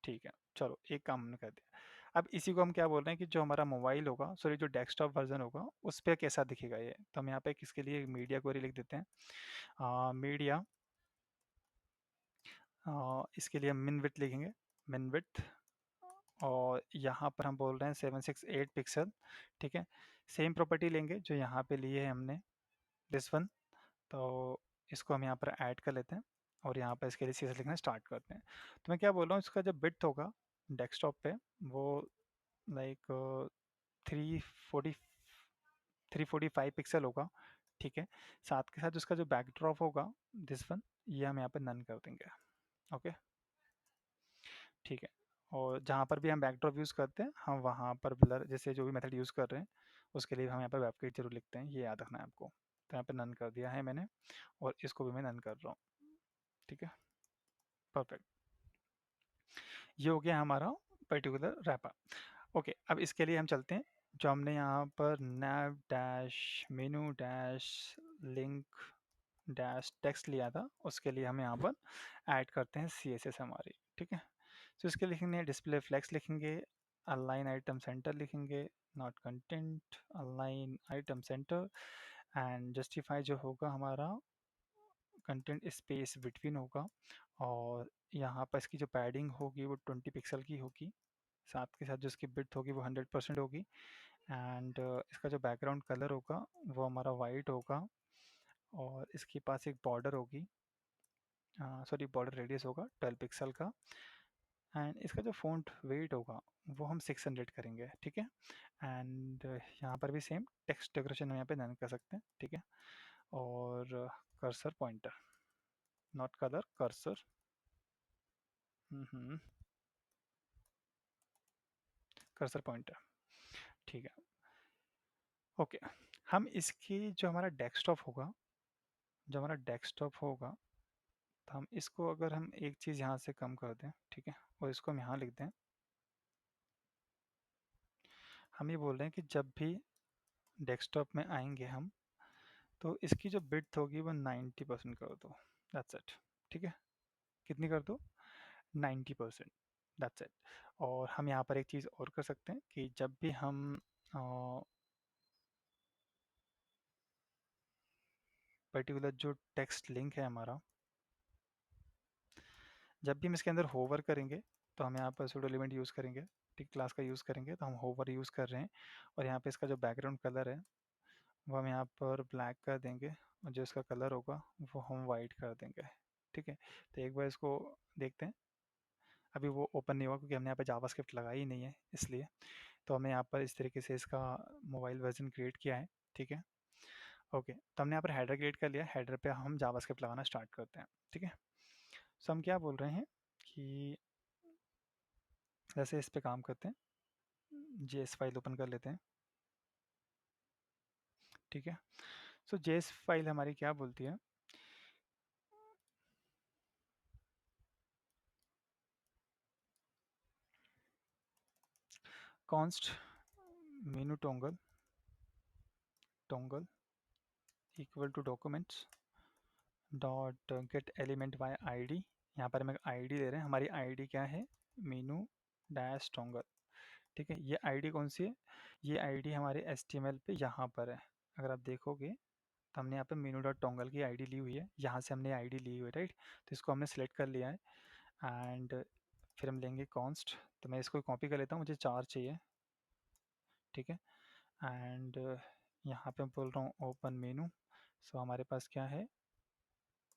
ठीक है, चलो एक काम हमने कर दिया। अब इसी को हम क्या बोल रहे हैं कि जो हमारा मोबाइल होगा, सॉरी जो डेस्कटॉप वर्जन होगा उस पर कैसा दिखेगा ये, तो हम यहाँ पे किसके लिए मीडिया क्वेरी लिख देते हैं, मीडिया, इसके लिए हम मिन विड्थ लिखेंगे, मिन विड्थ, और यहाँ पर हम बोल रहे हैं 768 पिक्सल। ठीक है, सेम प्रॉपर्टी लेंगे जो यहाँ पे लिए है हमने, दिस वन, तो इसको हम यहाँ पर ऐड कर लेते हैं, और यहाँ पर इसके लिए CSS लिखना स्टार्ट करते हैं। तो मैं क्या बोल रहा हूँ, इसका जो बिट होगा डेस्कटॉप पे वो लाइक 340 345 पिक्सल होगा। ठीक है, साथ के साथ उसका जो बैकड्रॉप होगा दिस वन, ये हम यहाँ पर नन कर देंगे। ओके, ठीक है, और जहाँ पर भी हम बैकड्रॉप यूज़ करते हैं हम वहाँ पर ब्लर जैसे जो भी मेथड यूज़ कर रहे हैं उसके लिए हम यहाँ पर वेबकिट जरूर लिखते हैं, ये याद रखना है आपको। तो यहाँ पे नन कर दिया है मैंने, और इसको भी मैं नन कर रहा हूँ। ठीक है, परफेक्ट। ये हो गया हमारा पर्टिकुलर रैपर। ओके, अब इसके लिए हम चलते हैं, जो हमने यहाँ पर nav डैश मेनू डैश लिंक डैश टेक्स्ट लिया था, उसके लिए हम यहाँ पर ऐड करते हैं CSS हमारी। ठीक है, तो इसके लिखेंगे डिस्प्ले फ्लेक्स लिखेंगे, अलाइन आइटम सेंटर लिखेंगे, not content align item centre, and justify जो होगा हमारा कंटेंट स्पेस बिटवीन होगा, और यहाँ पर इसकी जो पैडिंग होगी वो 20 पिक्सल की होगी, साथ के साथ जो इसकी बिट होगी वो 100% होगी, एंड इसका जो बैकग्राउंड कलर होगा वो हमारा वाइट होगा, और इसके पास एक बॉर्डर होगी, सॉरी बॉर्डर रेडियस होगा 12 पिक्सल का, एंड इसका जो फ़ॉन्ट वेट होगा वो हम 600 करेंगे। ठीक है, एंड यहाँ पर भी सेम टेक्स्ट डेकोरेशन हम यहाँ पे नन कर सकते हैं। ठीक है, और cursor pointer, not colour, cursor, cursor pointer. ठीक है, ओके। हम इसकी जो हमारा डेस्कटॉप होगा, जो हमारा डेस्कटॉप होगा, तो हम इसको अगर हम एक चीज़ यहाँ से कम कर दें, ठीक है, और इसको हम यहाँ लिख दें, हम ये बोल रहे हैं कि जब भी डेस्कटॉप में आएंगे हम, तो इसकी जो बिड्थ होगी वो 90% कर दो, दैट्स इट। ठीक है, कितनी कर दो? 90%, दैट्स इट। और हम यहाँ पर एक चीज़ और कर सकते हैं कि जब भी हम पर्टिकुलर जो टेक्स्ट लिंक है हमारा, जब भी हम इसके अंदर होवर करेंगे, तो हम यहाँ पर सूडो एलिमेंट यूज़ करेंगे, ठीक, क्लास का यूज़ करेंगे, तो हम होवर यूज़ कर रहे हैं, और यहाँ पे इसका जो बैकग्राउंड कलर है वो हम यहाँ पर ब्लैक कर देंगे, और जो इसका कलर होगा वो हम वाइट कर देंगे। ठीक है, तो एक बार इसको देखते हैं। अभी वो ओपन नहीं हुआ क्योंकि हमने यहाँ पे जावास्क्रिप्ट लगाई ही नहीं है, इसलिए। तो हमने यहाँ पर इस तरीके से इसका मोबाइल वर्जन क्रिएट किया है। ठीक है, ओके, तो हमने यहाँ पर हेडर क्रिएट कर लिया, हेडर पे हम जावास्क्रिप्ट लगाना स्टार्ट करते हैं। ठीक है, सो हम क्या बोल रहे हैं कि जैसे इस पे काम करते हैं, जेएस फाइल ओपन कर लेते हैं। ठीक है, सो जेएस फाइल हमारी क्या बोलती है, const menu toggle toggle equal to documents dot get element by ID. यहाँ पर हम एक आईडी दे रहे हैं, हमारी आईडी क्या है, मीनू डैश टोंगल। ठीक है, ये आईडी कौन सी है, ये आईडी हमारे एचटीएमएल पे यहाँ पर है। अगर आप देखोगे तो हमने यहाँ पे मीनू डॉट टोंगल की आईडी ली हुई है, यहाँ से हमने आईडी ली हुई है, राइट। तो इसको हमने सेलेक्ट कर लिया है, एंड फिर हम लेंगे कॉन्स्ट, तो मैं इसको कॉपी कर लेता हूँ, मुझे 4 चाहिए। ठीक है, एंड यहाँ पे बोल रहा हूँ ओपन मेनू, सो हमारे पास क्या है,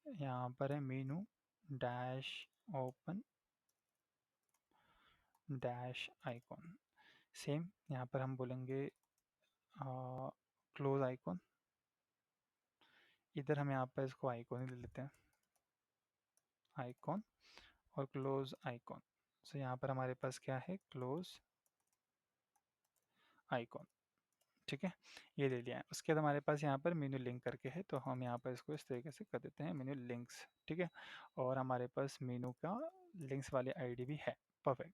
यहाँ पर है Meenu dash open dash icon. Same यहाँ पर हम बोलेंगे क्लोज आइकॉन, इधर हम यहाँ पर इसको आइकॉन ही ले लेते हैं, आइकॉन और क्लोज आइकॉन। सो यहाँ पर हमारे पास क्या है, क्लोज आइकॉन। ठीक है, ये ले लिया है। उसके बाद हमारे पास यहाँ पर मेनू लिंक करके है, तो हम यहाँ पर इसको इस तरीके से कर देते हैं, मेनू लिंक्स। ठीक है, और हमारे पास मेनू का लिंक्स वाली आईडी भी है, परफेक्ट।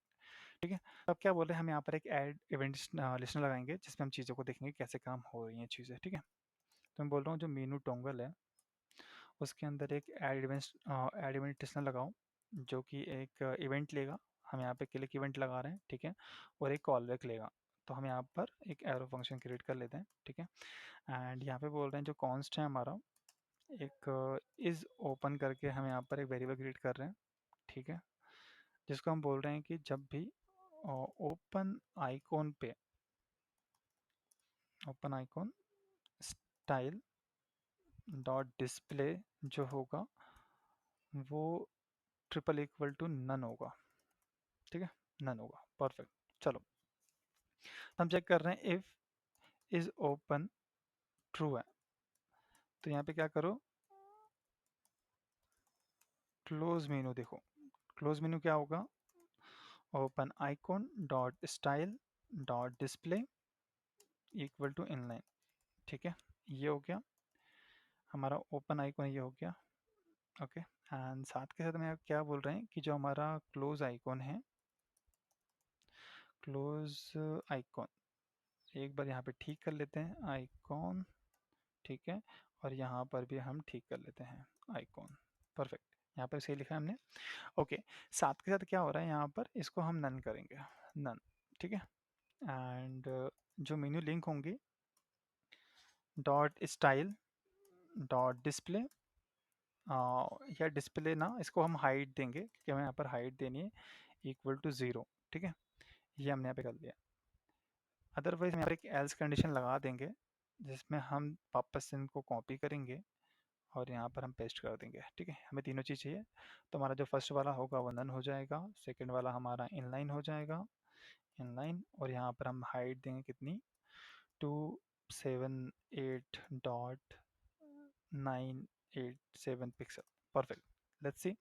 ठीक है, तो अब क्या बोल रहे हैं, हम यहाँ पर एक ऐड इवेंट लिस्टनर लगाएंगे, जिसमें हम चीज़ों को देखेंगे कैसे काम हो रही हैं चीज़ें। ठीक है, तो मैं बोल रहा हूँ जो मेनू टोंगल है उसके अंदर एक ऐड इवेंट लिस्टनर लगाओ, जो कि एक इवेंट लेगा, हम यहाँ पे क्लिक इवेंट लगा रहे हैं। ठीक है, और एक कॉल बैक लेगा, तो हम यहाँ पर एक एरो फंक्शन क्रिएट कर लेते हैं। ठीक है, एंड यहाँ पे बोल रहे हैं जो कॉन्स्ट है हमारा, एक इज ओपन करके हम यहाँ पर एक वेरिएबल क्रिएट कर रहे हैं। ठीक है, जिसको हम बोल रहे हैं कि जब भी ओपन आइकॉन पे, open icon style dot display जो होगा वो ट्रिपल इक्वल टू नन होगा। ठीक है, नन होगा, परफेक्ट। चलो, हम चेक कर रहे हैं इफ इज ओपन ट्रू है, तो यहाँ पे क्या करो, क्लोज मेनू देखो, क्लोज मेनू क्या होगा, open icon dot style dot display equal to inline. ठीक है, ये हो गया। हमारा ओपन आइकॉन ये हो गया। ओके, एंड साथ के साथ में आप क्या बोल रहे हैं कि जो हमारा क्लोज आइकॉन है, क्लोज आइकॉन एक बार यहाँ पे ठीक कर लेते हैं आइकॉन, ठीक है, और यहाँ पर भी हम ठीक कर लेते हैं आइकॉन। परफेक्ट, यहाँ पर सही लिखा है हमने। ओके, साथ के साथ क्या हो रहा है यहाँ पर, इसको हम नन करेंगे, नन, ठीक है। एंड जो मेन्यू लिंक होंगे डॉट स्टाइल डॉट डिस्प्ले, या डिस्प्ले ना, इसको हम हाइट देंगे क्योंकि हमें यहाँ पर हाइट देनी है इक्वल टू 0, ठीक है। ये हमने यहाँ पे कर दिया। अदरवाइज हम यहाँ पर एक एल्स कंडीशन लगा देंगे जिसमें हम वापस से इनको कॉपी करेंगे और यहाँ पर हम पेस्ट कर देंगे, ठीक है। हमें तीनों चीज़ चाहिए, तो हमारा जो फर्स्ट वाला होगा वो नन हो जाएगा, सेकंड वाला हमारा इनलाइन हो जाएगा, इनलाइन, और यहाँ पर हम हाइट देंगे कितनी, 278.987 पिक्सल। Perfect, let's see.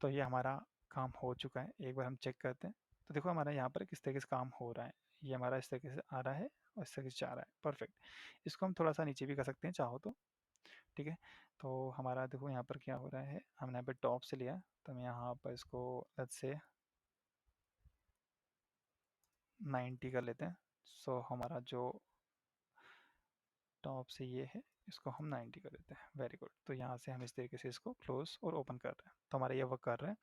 तो ये हमारा काम हो चुका है, एक बार हम चेक करते हैं। तो देखो हमारा यहाँ पर किस तरीके से काम हो रहा है, ये हमारा इस तरीके से आ रहा है और इस तरीके से जा रहा है। परफेक्ट, इसको हम थोड़ा सा नीचे भी कर सकते हैं चाहो तो, ठीक है। तो हमारा देखो यहाँ पर क्या हो रहा है, हमने यहाँ पे टॉप से लिया, तो हम यहाँ पर इसको लेट्स से 90 कर लेते हैं। सो हमारा जो टॉप से ये है, इसको हम 90 कर देते हैं। वेरी गुड, तो यहाँ से हम इस तरीके से इसको क्लोज और ओपन कर रहे हैं, तो हमारा ये वर्क कर रहा है।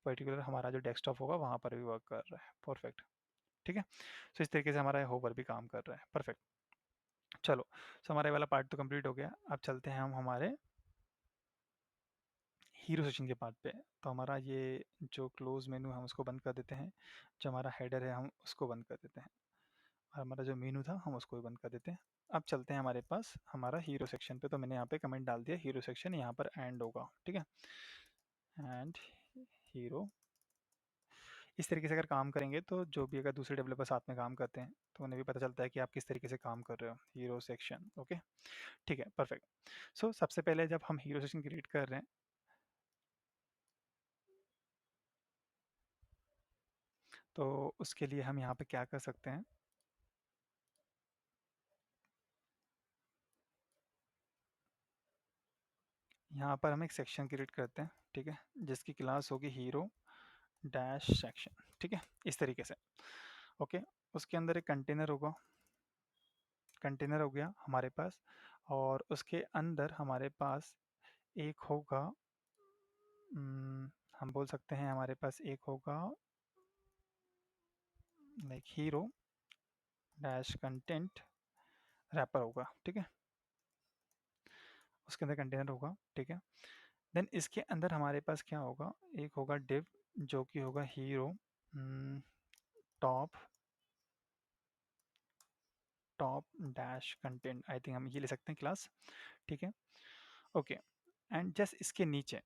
पर्टिकुलर हमारा जो डेस्कटॉप होगा वहाँ पर भी वर्क कर रहा है। परफेक्ट, ठीक है। तो इस तरीके से हमारा होवर भी काम कर रहा है। परफेक्ट, चलो, सो हमारा ये वाला पार्ट तो कंप्लीट हो गया। अब चलते हैं हम हमारे हीरो सेक्शन के पार्ट पे। तो हमारा ये जो क्लोज मेनू हम उसको बंद कर देते हैं, जो हमारा हेडर है हम उसको बंद कर देते हैं, और हमारा जो मेनू था हम उसको भी बंद कर देते हैं। अब चलते हैं हमारे पास हमारा हीरो सेक्शन पे। तो मैंने यहाँ पे कमेंट डाल दिया, हीरो सेक्शन यहाँ पर एंड होगा, ठीक है, एंड हीरो। इस तरीके से अगर काम करेंगे तो जो भी अगर दूसरे डेवलपर साथ में काम करते हैं तो उन्हें भी पता चलता है कि आप किस तरीके से काम कर रहे हो, हीरो सेक्शन। ओके, ठीक है, परफेक्ट। सो सबसे पहले जब हम हीरो सेक्शन क्रिएट कर रहे हैं, तो उसके लिए हम यहाँ पे क्या कर सकते हैं, यहाँ पर हम एक सेक्शन क्रिएट करते हैं, ठीक है, जिसकी क्लास होगी हीरो डैश सेक्शन, ठीक है, इस तरीके से। ओके, उसके अंदर एक कंटेनर होगा, कंटेनर हो गया हमारे पास, और उसके अंदर हमारे पास एक होगा, हम बोल सकते हैं हमारे पास एक होगा like hero dash content wrapper होगा, ठीक है, उसके अंदर कंटेनर होगा, ठीक है। देन इसके अंदर हमारे पास क्या होगा, एक होगा डिव जो कि होगा hero top top dash content, I think हम ये ले सकते हैं क्लास, ठीक है। ओके, एंड जस्ट इसके नीचे,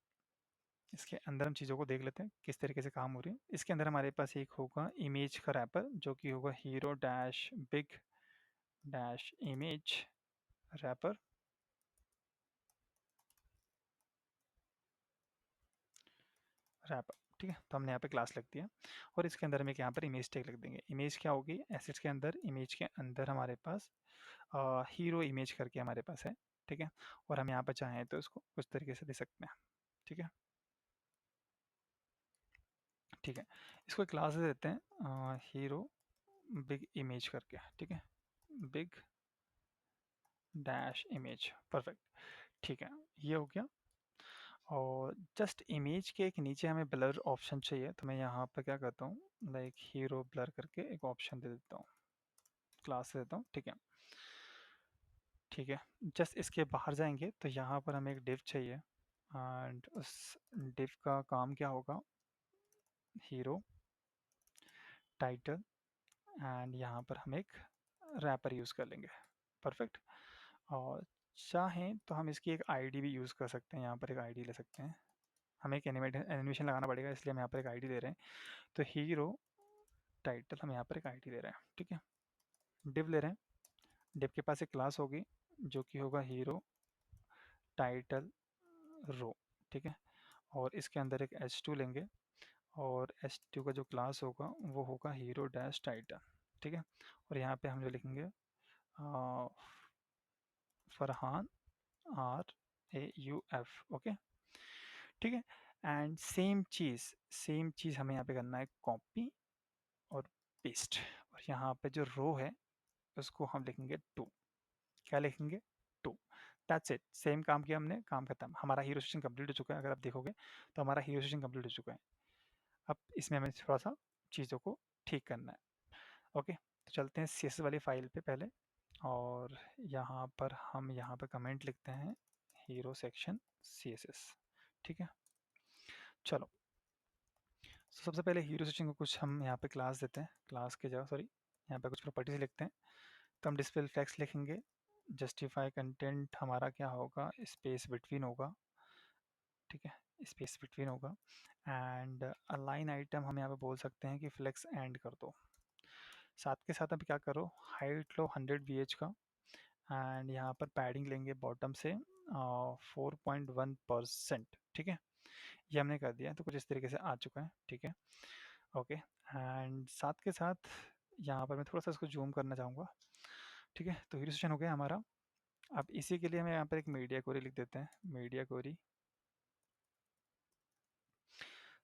इसके अंदर हम चीज़ों को देख लेते हैं किस तरीके से काम हो रही है। इसके अंदर हमारे पास एक होगा इमेज का रैपर जो कि होगा hero dash big dash image wrapper, wrapper, ठीक है। तो हमने यहाँ पे क्लास लिख दिया, और इसके अंदर हम एक यहाँ पर इमेज टैग लिख देंगे। इमेज क्या होगी, एसेट्स के अंदर, इमेज के अंदर हमारे पास हीरो इमेज करके हमारे पास है, ठीक है। और हम यहाँ पर चाहें तो इसको कुछ तरीके से दे सकते हैं, ठीक है, ठीक है। इसको क्लास दे देते हैं हीरो बिग इमेज करके, ठीक है, बिग डैश इमेज। परफेक्ट, ठीक है, ये हो गया। और जस्ट इमेज के एक नीचे हमें ब्लर ऑप्शन चाहिए, तो मैं यहाँ पर क्या करता हूँ, लाइक हीरो ब्लर करके एक ऑप्शन दे देता हूँ, क्लास दे देता हूँ, ठीक है, ठीक है। जस्ट इसके बाहर जाएंगे तो यहाँ पर हमें एक डिव चाहिए, एंड उस डिव का काम क्या होगा, हीरो टाइटल, एंड यहाँ पर हम एक रैपर यूज़ कर लेंगे। परफेक्ट, और चाहें तो हम इसकी एक आईडी भी यूज़ कर सकते हैं, यहाँ पर एक आईडी ले सकते हैं। हमें एक एनिमेशन लगाना पड़ेगा, इसलिए हम यहाँ पर एक आईडी ले रहे हैं। तो हीरो टाइटल हम यहाँ पर एक आईडी ले रहे हैं, ठीक है, डिव ले रहे हैं। डिव के पास एक क्लास होगी जो कि होगा हीरो टाइटल रो, ठीक है, और इसके अंदर एक h2 लेंगे, और h2 का जो क्लास होगा वो होगा हीरो डैश टाइटल, ठीक है। और यहाँ पे हम जो लिखेंगे फरहान आर AUF। ओके, ठीक है। एंड सेम चीज़ हमें यहाँ पे करना है, कॉपी और पेस्ट। और यहाँ पे जो रो है उसको हम लिखेंगे 2। क्या लिखेंगे? 2। दैट्स इट, सेम काम किया हमने, काम खत्म। हमारा हीरो सेशन कंप्लीट हो चुका है। अगर आप देखोगे तो हमारा हीरो सेशन कंप्लीट हो चुका है। अब इसमें हमें थोड़ा सा चीज़ों को ठीक करना है। ओके, तो चलते हैं CSS वाली फाइल पे पहले, और यहाँ पर हम यहाँ पर कमेंट लिखते हैं हीरो सेक्शन CSS। ठीक है, चलो। तो सबसे पहले हीरो सेक्शन को कुछ हम यहाँ पे क्लास देते हैं, क्लास के जगह सॉरी यहाँ पे कुछ प्रॉपर्टीज लिखते हैं। तो हम डिस्प्ले फ्लेक्स लिखेंगे, जस्टिफाई कंटेंट हमारा क्या होगा, स्पेस बिटवीन होगा। ठीक है, स्पेस बिटवीन होगा। एंड अलाइन आइटम हम यहाँ पे बोल सकते हैं कि फ्लेक्स एंड कर दो। साथ के साथ अब क्या करो, हाइट लो 100 VH का, एंड यहाँ पर पैडिंग लेंगे बॉटम से 4.1%। ठीक है, ये हमने कर दिया, तो कुछ इस तरीके से आ चुका है। ठीक है, ओके। एंड साथ के साथ यहाँ पर मैं थोड़ा सा इसको जूम करना चाहूँगा। ठीक है, तो हीरो सेक्शन हो गया हमारा। अब इसी के लिए हमें यहाँ पर एक मीडिया क्वेरी लिख देते हैं, मीडिया क्वेरी।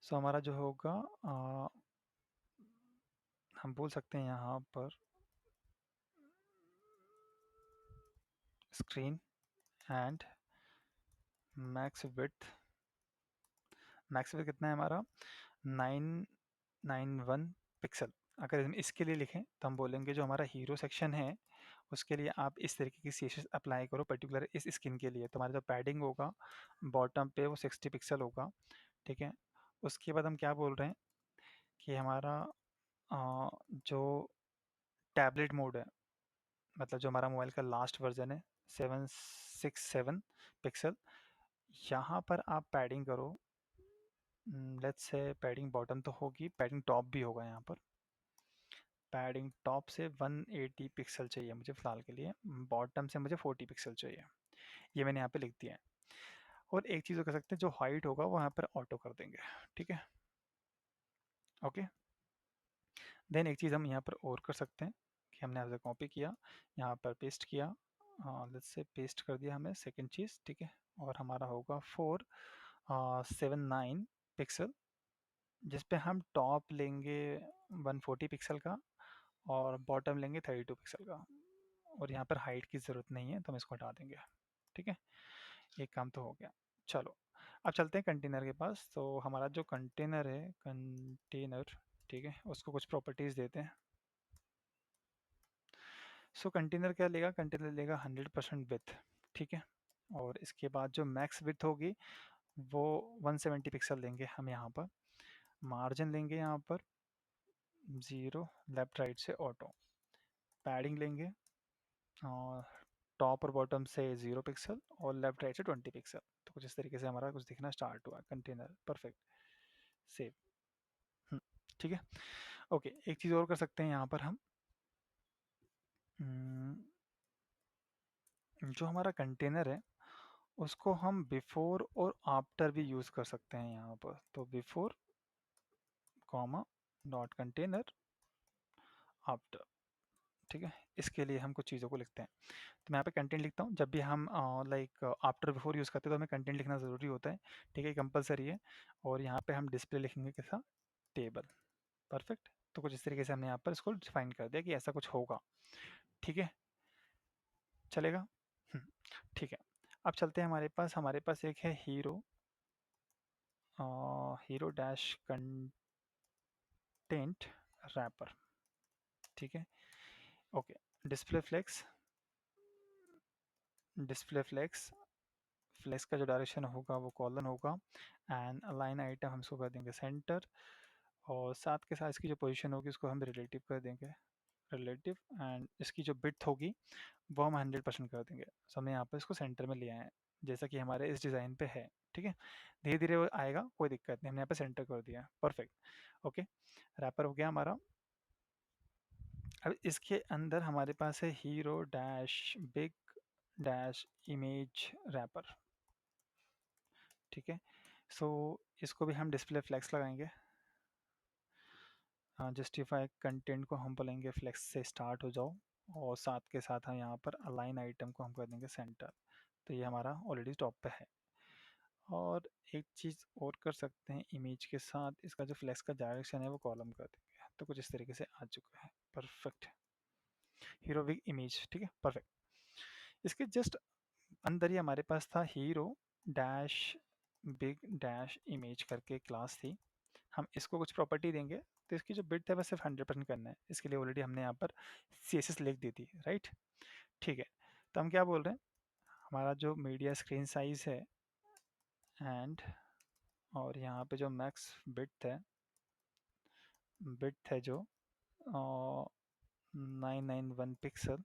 सो हमारा जो होगा हम बोल सकते हैं यहाँ पर screen and max width. Max width कितना है हमारा, 991 पिक्सल। अगर हम इसके लिए लिखें तो हम बोलेंगे जो हमारा हीरो सेक्शन है उसके लिए आप इस तरीके की CSS अप्लाई करो, पर्टिकुलर इस स्किन के लिए। तो हमारा जो पैडिंग होगा बॉटम पे वो 60 पिक्सल होगा। ठीक है, उसके बाद हम क्या बोल रहे हैं कि हमारा जो टैबलेट मोड है, मतलब जो हमारा मोबाइल का लास्ट वर्जन है 767 पिक्सल, यहाँ पर आप पैडिंग करो। लेट्स से पैडिंग बॉटम तो होगी, पैडिंग टॉप भी होगा। यहाँ पर पैडिंग टॉप से 180 पिक्सल चाहिए मुझे फ़िलहाल के लिए, बॉटम से मुझे 40 पिक्सल चाहिए। ये मैंने यहाँ पे लिख दिया है। और एक चीज़ और कर सकते हैं, जो हाइट होगा वो यहाँ पर ऑटो कर देंगे। ठीक है, ओके। देन एक चीज़ हम यहाँ पर और कर सकते हैं कि हमने यहाँ से कॉपी किया, यहाँ पर पेस्ट किया, लेट्स से पेस्ट कर दिया हमने, सेकंड चीज़। ठीक है, और हमारा होगा 479 पिक्सल, जिस पे हम टॉप लेंगे 140 पिक्सल का और बॉटम लेंगे 32 पिक्सल का। और यहाँ पर हाइट की ज़रूरत नहीं है तो हम इसको हटा देंगे। ठीक है, एक काम तो हो गया। चलो, अब चलते हैं कंटेनर के पास। तो हमारा जो कंटेनर है, कंटेनर, ठीक है, उसको कुछ प्रॉपर्टीज़ देते हैं। सो कंटेनर क्या लेगा, कंटेनर लेगा 100% विथ। ठीक है, और इसके बाद जो मैक्स विथ होगी वो 170 पिक्सल लेंगे हम यहाँ पर। मार्जिन लेंगे यहाँ पर 0, लेफ्ट राइट से ऑटो। पैडिंग लेंगे और टॉप और बॉटम से 0 पिक्सल और लेफ्ट राइट से 20 पिक्सल। तो कुछ इस तरीके से हमारा कुछ दिखना स्टार्ट हुआ कंटेनर। Perfect, save. ठीक है, ओके। एक चीज़ और कर सकते हैं यहाँ पर हम, जो हमारा कंटेनर है उसको हम बिफोर और आफ्टर भी यूज़ कर सकते हैं यहाँ पर। तो before comma dot container after. ठीक है, इसके लिए हम कुछ चीज़ों को लिखते हैं। तो मैं यहाँ पे कंटेंट लिखता हूँ। जब भी हम लाइक आफ्टर बिफोर यूज़ करते हैं तो हमें कंटेंट लिखना ज़रूरी होता है। ठीक है, कंपलसरी है। और यहाँ पे हम डिस्प्ले लिखेंगे कैसा, टेबल। परफेक्ट, तो कुछ इस तरीके से हमने यहाँ पर इसको डिफाइन कर दिया कि ऐसा कुछ होगा। ठीक है, चलेगा। ठीक है, अब चलते हैं, हमारे पास एक है hero, hero dash content wrapper. ठीक है, okay. Display flex, display flex, flex का जो डायरेक्शन होगा वो कॉलन होगा। एंड अलाइन आइटम हम इसको कर देंगे सेंटर, और साथ के साथ इसकी जो पोजीशन होगी उसको हम रिलेटिव कर देंगे, रिलेटिव। एंड इसकी जो बिट होगी वो हम 100% कर देंगे। सो हमने यहाँ पर इसको सेंटर में लिया है, जैसा कि हमारे इस डिज़ाइन पे है। ठीक है, धीरे धीरे वो आएगा, कोई दिक्कत नहीं। हमने यहाँ पे सेंटर कर दिया है। Perfect, okay. रैपर हो गया हमारा। अब इसके अंदर हमारे पास है hero dash big dash image wrapper. ठीक है, सो इसको भी हम डिस्प्ले फ्लेक्स लगाएंगे। जस्टिफाई कंटेंट को हम बोलेंगे फ्लेक्स से स्टार्ट हो जाओ, और साथ के साथ हम यहाँ पर अलाइन आइटम को हम कर देंगे सेंटर। तो ये हमारा ऑलरेडी टॉप पे है। और एक चीज़ और कर सकते हैं, इमेज के साथ इसका जो फ्लेक्स का डायरेक्शन है वो कॉलम कर देंगे, तो कुछ इस तरीके से आ चुका है। परफेक्ट, हीरो बिग इमेज, ठीक है, परफेक्ट। इसके जस्ट अंदर ही हमारे पास था hero dash big dash image करके क्लास थी। हम इसको कुछ प्रॉपर्टी देंगे, तो इसकी जो बिट है वह सिर्फ 100% करना है। इसके लिए ऑलरेडी हमने यहाँ पर CSS लिख दी थी, राइट, ठीक है। तो हम क्या बोल रहे हैं, हमारा जो मीडिया स्क्रीन साइज है एंड, और यहाँ पे जो मैक्स बिट है जो 991 पिक्सल। तो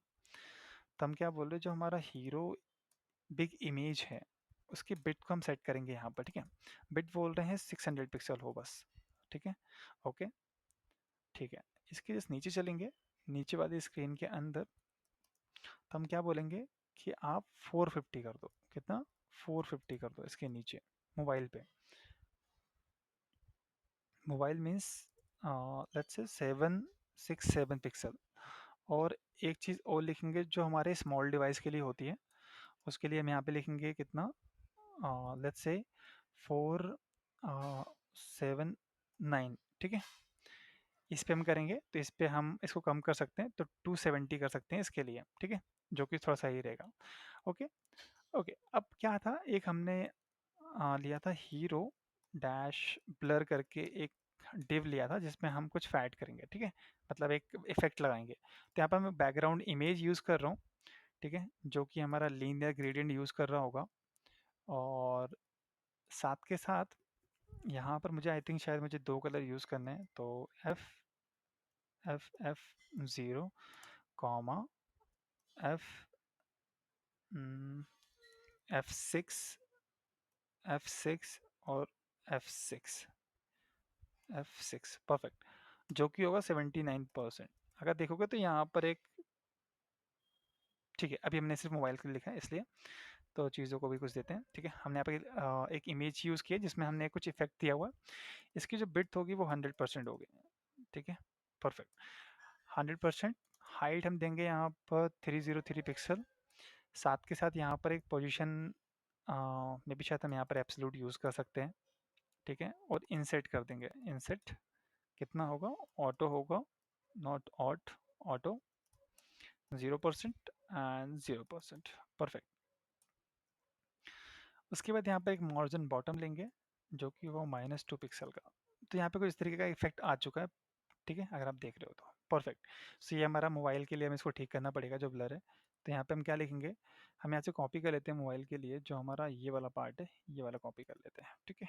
हम क्या बोल रहे हैं, जो हमारा हीरो बिग इमेज है उसकी बिट को हम सेट करेंगे यहाँ पर, ठीक है। बिट बोल रहे हैं 600 पिक्सल हो बस, ठीक है, ओके, ठीक है। इसके जस्ट नीचे चलेंगे, नीचे वाली स्क्रीन के अंदर, तो हम क्या बोलेंगे कि आप 450 कर दो। कितना? 450 कर दो इसके नीचे, मोबाइल पे। Mobile means let's say 767 pixel. और एक चीज़ और लिखेंगे जो हमारे स्मॉल डिवाइस के लिए होती है, उसके लिए हम यहाँ पे लिखेंगे कितना, लेट्स से 479, ठीक है। इस पे हम करेंगे तो इस पे हम इसको कम कर सकते हैं, तो 270 कर सकते हैं इसके लिए, ठीक है, जो कि थोड़ा सही रहेगा। Okay, okay. अब क्या था, एक हमने लिया था हीरो डैश ब्लर करके एक डिव लिया था जिसमें हम कुछ फैड करेंगे, ठीक है, मतलब एक इफेक्ट लगाएंगे। तो यहाँ पर मैं बैकग्राउंड इमेज यूज़ कर रहा हूँ, ठीक है, जो कि हमारा लीनियर ग्रेडियंट यूज़ कर रहा होगा। और साथ के साथ यहाँ पर मुझे आई थिंक शायद मुझे दो कलर यूज़ करने हैं, तो F0, comma F F6 F6 और F6 F6, परफेक्ट, जो कि होगा 79%। अगर देखोगे तो यहाँ पर एक, ठीक है, अभी हमने सिर्फ मोबाइल के लिए लिखा है इसलिए, तो चीज़ों को भी कुछ देते हैं, ठीक है। हमने यहाँ पे एक इमेज यूज़ की है जिसमें हमने कुछ इफेक्ट दिया हुआ है। इसकी जो बिट होगी वो 100% होगी, ठीक है, परफेक्ट, 100%। हाइट हम देंगे यहाँ पर 303 पिक्सल। साथ के साथ यहाँ पर एक पोजीशन में भी शायद हम यहाँ पर एब्सोल्यूट यूज़ कर सकते हैं, ठीक है। और इनसेट कर देंगे, इनसेट कितना होगा, ऑटो होगा, not auto, auto 0% and 0%, perfect. उसके बाद यहाँ पर एक मार्जिन बॉटम लेंगे जो कि वो -2 पिक्सल का। तो यहाँ पे कुछ इस तरीके का इफेक्ट आ चुका है, ठीक है, अगर आप देख रहे हो तो परफेक्ट। सो ये हमारा मोबाइल के लिए हमें इसको ठीक करना पड़ेगा जो ब्लर है। तो यहाँ पे हम क्या लिखेंगे, हम यहाँ से कॉपी कर लेते हैं मोबाइल के लिए, जो हमारा ये वाला पार्ट है ये वाला कॉपी कर लेते हैं, ठीक है।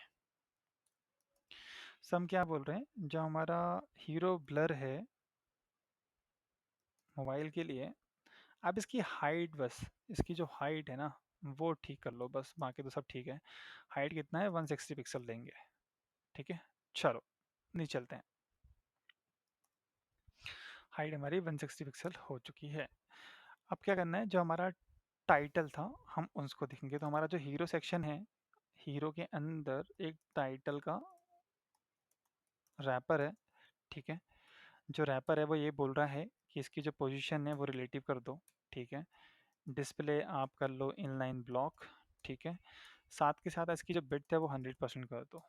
सो हम क्या बोल रहे हैं, जो हमारा हीरो ब्लर है मोबाइल के लिए, आप इसकी हाइट, बस इसकी जो हाइट है ना वो ठीक कर लो बस, बाकी तो सब ठीक है। हाइट कितना है, 160 पिक्सल देंगे, ठीक है। चलो नहीं चलते हैं, हाइट हमारी 160 पिक्सल हो चुकी है। अब क्या करना है, जो हमारा टाइटल था हम उसको देखेंगे। तो हमारा जो हीरो सेक्शन है, हीरो के अंदर एक टाइटल का रैपर है, ठीक है। जो रैपर है वो ये बोल रहा है कि इसकी जो पोजीशन है वो रिलेटिव कर दो, ठीक है। डिस्प्ले आप कर लो इनलाइन ब्लॉक, ठीक है। साथ के साथ इसकी जो बिट है वो 100% कर दो।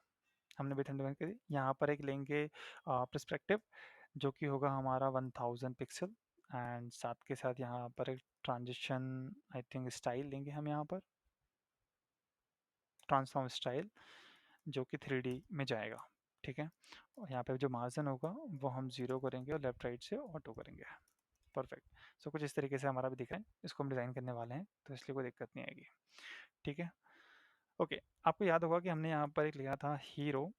हमने बिट 100% करी। यहाँ पर एक लेंगे पर्सपेक्टिव जो कि होगा हमारा 1000 पिक्सल, एंड साथ के साथ यहाँ पर एक ट्रांजिशन आई थिंक स्टाइल लेंगे हम यहाँ पर, ट्रांसफॉर्म स्टाइल, जो कि 3D में जाएगा, ठीक है। और यहाँ पे जो मार्जिन होगा वो हम 0 करेंगे और लेफ्ट राइट से ऑटो करेंगे, परफेक्ट। सो कुछ इस तरीके से हमारा भी दिख रहा है। इसको हम डिज़ाइन करने वाले हैं तो इसलिए कोई दिक्कत नहीं आएगी, ठीक है, ओके। आपको याद होगा कि हमने यहाँ पर एक लिया था हीरो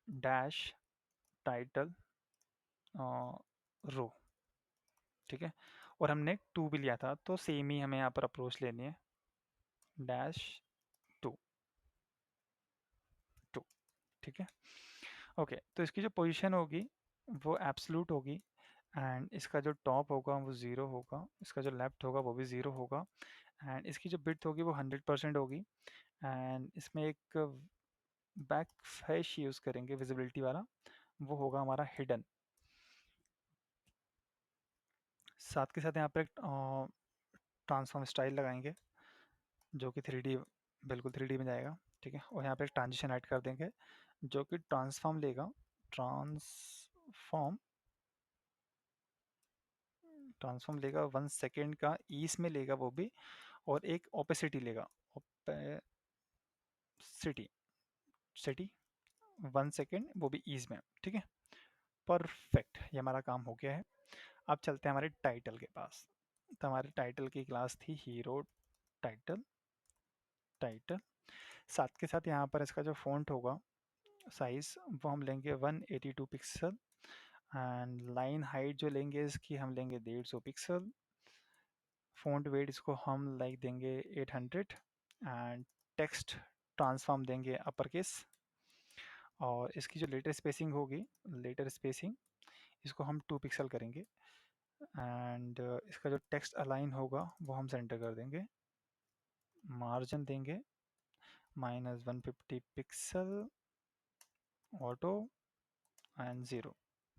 डैश टाइटल रो, ठीक है। और हमने 2 भी लिया था, तो सेम ही हमें यहाँ पर अप्रोच लेनी है, डैश 2, 2, ठीक है, ओके। तो इसकी जो पोजीशन होगी वो एब्सोल्यूट होगी, एंड इसका जो टॉप होगा वो 0 होगा, इसका जो लेफ्ट होगा वो भी 0 होगा, एंड इसकी जो बिट होगी वो 100% होगी। एंड इसमें एक बैक फ्लैश यूज़ करेंगे विजिबिलिटी वाला, वो होगा हमारा हिडन। साथ के साथ यहाँ पर एक ट्रांसफॉर्म स्टाइल लगाएंगे, जो कि 3D, बिल्कुल 3D में जाएगा। ठीक है, और यहाँ पे एक ट्रांजिशन ऐड कर देंगे जो कि ट्रांसफॉर्म लेगा, ट्रांसफॉर्म ट्रांसफॉर्म लेगा 1 सेकेंड का, ईस में लेगा वो भी, और एक ओपेसिटी लेगा, ओपेसिटी सिटी 1 सेकेंड, वो भी ईज में। ठीक है, परफेक्ट, ये हमारा काम हो गया है। अब चलते हैं हमारे टाइटल के पास। तो हमारे टाइटल की क्लास थी हीरो टाइटल, टाइटल साथ के साथ यहाँ पर इसका जो फॉन्ट होगा साइज वो हम लेंगे 182 पिक्सल, एंड लाइन हाइट जो लेंगे इसकी हम लेंगे 150 पिक्सल। फॉन्ट वेट इसको हम लाइक देंगे 800, एंड टेक्स्ट ट्रांसफॉर्म देंगे अपर केस। और इसकी जो लेटर स्पेसिंग होगी, लेटर स्पेसिंग इसको हम 2 पिक्सल करेंगे, एंड इसका जो टेक्स्ट अलाइन होगा वो हम सेंटर कर देंगे। मार्जिन देंगे -150 पिक्सल, ऑटो, एंड 0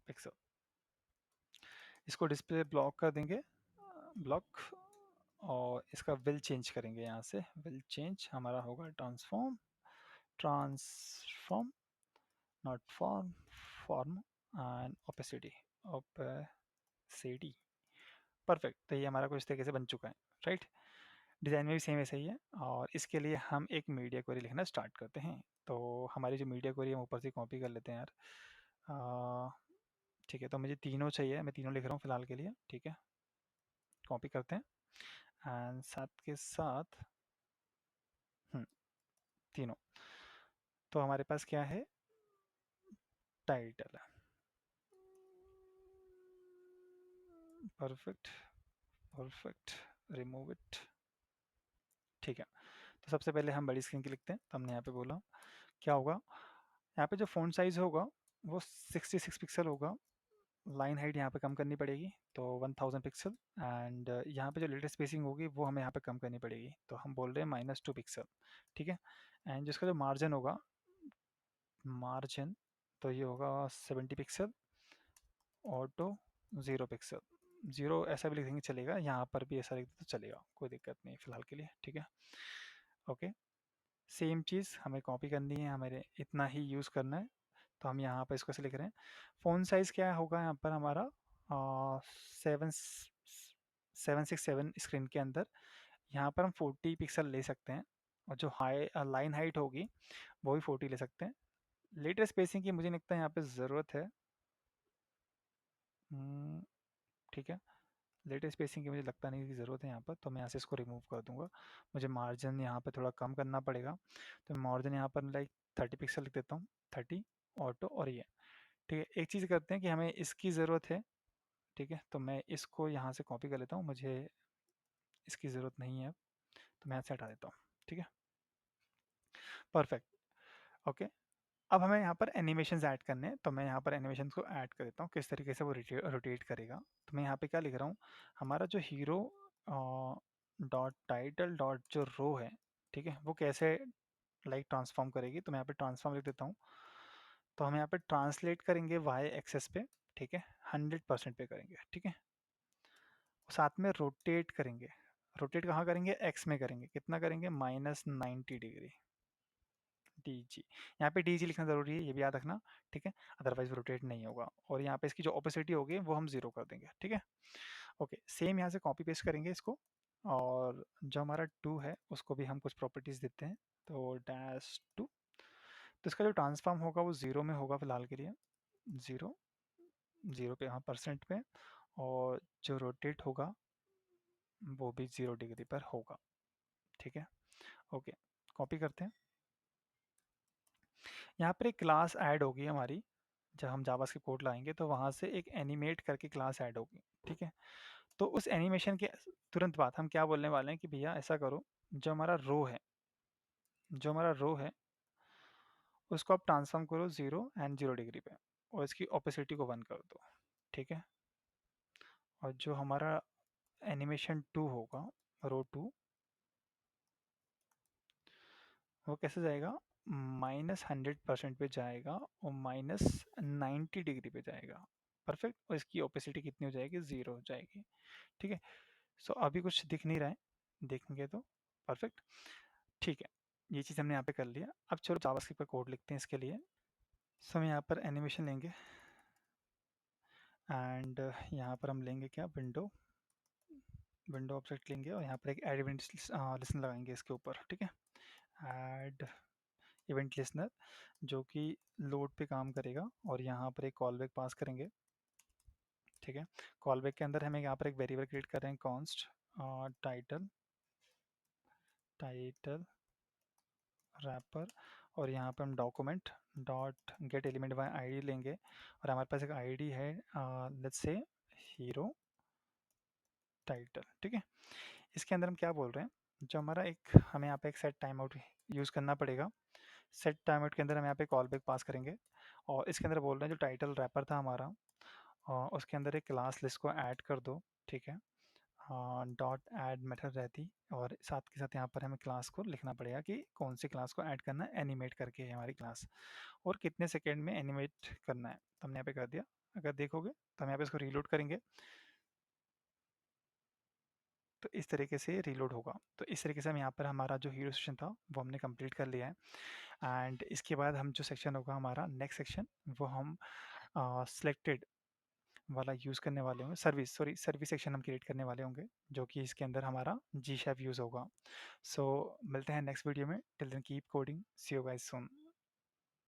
पिक्सल। इसको डिस्प्ले ब्लॉक कर देंगे, ब्लॉक, और इसका विल चेंज करेंगे। यहाँ से विल चेंज हमारा होगा transform, transform not form, form, and opacity, opacity. Perfect, तो ये हमारा कुछ तरीके से बन चुका है, राइट। डिज़ाइन में भी सेम ऐसा ही है, और इसके लिए हम एक मीडिया क्वेरी लिखना स्टार्ट करते हैं। तो हमारी जो मीडिया क्वेरी हम ऊपर से कॉपी कर लेते हैं यार। ठीक है, तो मुझे तीनों चाहिए, मैं तीनों लिख रहा हूँ फिलहाल के लिए। ठीक है, कॉपी करते हैं, एंड साथ के साथ तीनों। तो हमारे पास क्या है, टाइटल है, परफेक्ट, परफेक्ट, रिमूव इट। ठीक है, तो सबसे पहले हम बड़ी स्क्रीन की लिखते हैं। तो हमने यहाँ पे बोला क्या होगा, यहाँ पे जो फ़ॉन्ट साइज़ होगा वो 66 पिक्सल होगा। लाइन हाइट यहाँ पे कम करनी पड़ेगी, तो 1000 पिक्सल, एंड यहाँ पे जो लेटर स्पेसिंग होगी वो हमें यहाँ पे कम करनी पड़ेगी, तो हम बोल रहे हैं -2 पिक्सल। ठीक है, एंड जिसका जो मार्जिन होगा, मार्जिन, तो ये होगा 70 पिक्सल, ऑटो 0 पिक्सल। 0 ऐसा भी लिख देंगे चलेगा, यहाँ पर भी ऐसा लिख दे तो चलेगा, कोई दिक्कत नहीं फिलहाल के लिए। ठीक है, ओके, सेम चीज़ हमें कॉपी करनी है, हमें इतना ही यूज़ करना है। तो हम यहाँ पर इसको ऐसे लिख रहे हैं। फ़ॉन्ट साइज़ क्या होगा यहाँ पर हमारा, 767 स्क्रीन के अंदर। यहाँ पर हम 40 पिक्सल ले सकते हैं, और जो लाइन हाइट होगी वो भी 40 ले सकते हैं। लेटर स्पेसिंग की मुझे लगता है यहाँ पे ज़रूरत है। ठीक है, लेटर स्पेसिंग की मुझे लगता नहीं कि ज़रूरत है यहाँ पर, तो मैं यहाँ से इसको रिमूव कर दूंगा। मुझे मार्जिन यहाँ पर थोड़ा कम करना पड़ेगा, तो मार्जिन यहाँ पर लाइक 30 पिक्सल लिख देता हूँ, 30, ऑटो, और ये। ठीक है, एक चीज़ करते हैं कि हमें इसकी ज़रूरत है। ठीक है, तो मैं इसको यहाँ से कॉपी कर लेता हूँ, मुझे इसकी ज़रूरत नहीं है अब, तो मैं यहाँ से हटा देता हूँ। ठीक है, परफेक्ट, ओके। अब हमें यहाँ पर एनिमेशंस ऐड करने हैं, तो मैं यहाँ पर एनिमेशन को ऐड कर देता हूँ, किस तरीके से वो रोटेट करेगा। तो मैं यहाँ पे क्या लिख रहा हूँ, हमारा जो हीरो डॉट टाइटल डॉट जो रो है, ठीक है, वो कैसे लाइक ट्रांसफॉर्म करेगी। तो मैं यहाँ पे ट्रांसफॉर्म लिख देता हूँ। तो हम यहाँ पे ट्रांसलेट करेंगे वाई एक्सेस पे, ठीक है, 100% पे करेंगे। ठीक है, साथ में रोटेट करेंगे। रोटेट कहाँ करेंगे, एक्स में करेंगे। कितना करेंगे, -90 डिग्री, डी जी। यहाँ पे डी जी लिखना ज़रूरी है, ये भी याद रखना। ठीक है, अदरवाइज रोटेट नहीं होगा। और यहाँ पे इसकी जो ओपेसिटी होगी वो हम 0 कर देंगे। ठीक है, ओके, सेम यहाँ से कॉपी पेस्ट करेंगे इसको। और जो हमारा 2 है उसको भी हम कुछ प्रॉपर्टीज़ देते हैं, तो -2। तो इसका जो ट्रांसफॉर्म होगा वो 0 में होगा फिलहाल के लिए, 0, 0 पे, हाँ, परसेंट पे। और जो रोटेट होगा वो भी 0 डिग्री पर होगा। ठीक है, ओके, कॉपी करते हैं। यहाँ पर एक क्लास ऐड होगी हमारी, जब हम जावास्क्रिप्ट कोड लाएंगे तो वहाँ से एक एनिमेट करके क्लास ऐड होगी। ठीक है, तो उस एनिमेशन के तुरंत बाद हम क्या बोलने वाले हैं कि भैया ऐसा करो, जो हमारा रो है, जो हमारा रो है उसको आप ट्रांसफॉर्म करो 0 एंड 0 डिग्री पे, और इसकी ओपेसिटी को 1 कर दो। ठीक है, और जो हमारा एनिमेशन 2 होगा, रो 2, वो कैसे जाएगा, -100% पे जाएगा, और -90 डिग्री पे जाएगा। परफेक्ट, और इसकी ओपेसिटी कितनी हो जाएगी, 0 हो जाएगी। ठीक है, सो अभी कुछ दिख नहीं रहा है, देखेंगे तो परफेक्ट, ठीक है। ये चीज़ हमने यहाँ पे कर लिया। अब चलो जावास्क्रिप्ट का कोड लिखते हैं इसके लिए। सो हम यहाँ पर एनिमेशन लेंगे एंड यहाँ पर हम लेंगे क्या, विंडो विंडो ऑब्जेक्ट लेंगे और यहाँ पर एक एड इवेंट लिसन लगाएंगे इसके ऊपर, ठीक है। ऐड इवेंट लिसनर जो कि लोड पे काम करेगा और यहाँ पर एक कॉल बैक पास करेंगे, ठीक है। कॉल बैक के अंदर हमें यहाँ पर एक वेरिएबल क्रिएट कर रहे हैं, कॉन्स्ट टाइटल टाइटल रैपर, और यहाँ पे हम document dot get element by ID लेंगे और हमारे पास एक आईडी है, लेट्स से हीरो टाइटल, ठीक है। इसके अंदर हम क्या बोल रहे हैं, जो हमारा एक हमें यहाँ पे एक सेट टाइम आउट यूज़ करना पड़ेगा। सेट टाइम आउट के अंदर हम यहाँ पे कॉल बैक पास करेंगे और इसके अंदर बोल रहे हैं जो टाइटल रैपर था हमारा, उसके अंदर एक क्लास लिस्ट को ऐड कर दो, ठीक है। डॉट ऐड मेथड रहती और साथ के साथ यहाँ पर हमें क्लास को लिखना पड़ेगा कि कौन सी क्लास को ऐड करना है, एनिमेट करके है हमारी क्लास, और कितने सेकेंड में एनिमेट करना है, तो हमने यहाँ पे कर दिया। अगर देखोगे तो हम यहाँ पे इसको रीलोड करेंगे तो इस तरीके से रीलोड होगा। तो इस तरीके से हम यहाँ पर हमारा जो हीरो सेक्शन था वो हमने कंप्लीट कर लिया है। एंड इसके बाद हम जो सेक्शन होगा हमारा नेक्स्ट सेक्शन, वो हम सिलेक्टेड वाला यूज़ करने वाले होंगे, सर्विस सेक्शन हम क्रिएट करने वाले होंगे, जो कि इसके अंदर हमारा जी शैप यूज़ होगा। सो मिलते हैं नेक्स्ट वीडियो में, till then keep coding, see you guys soon.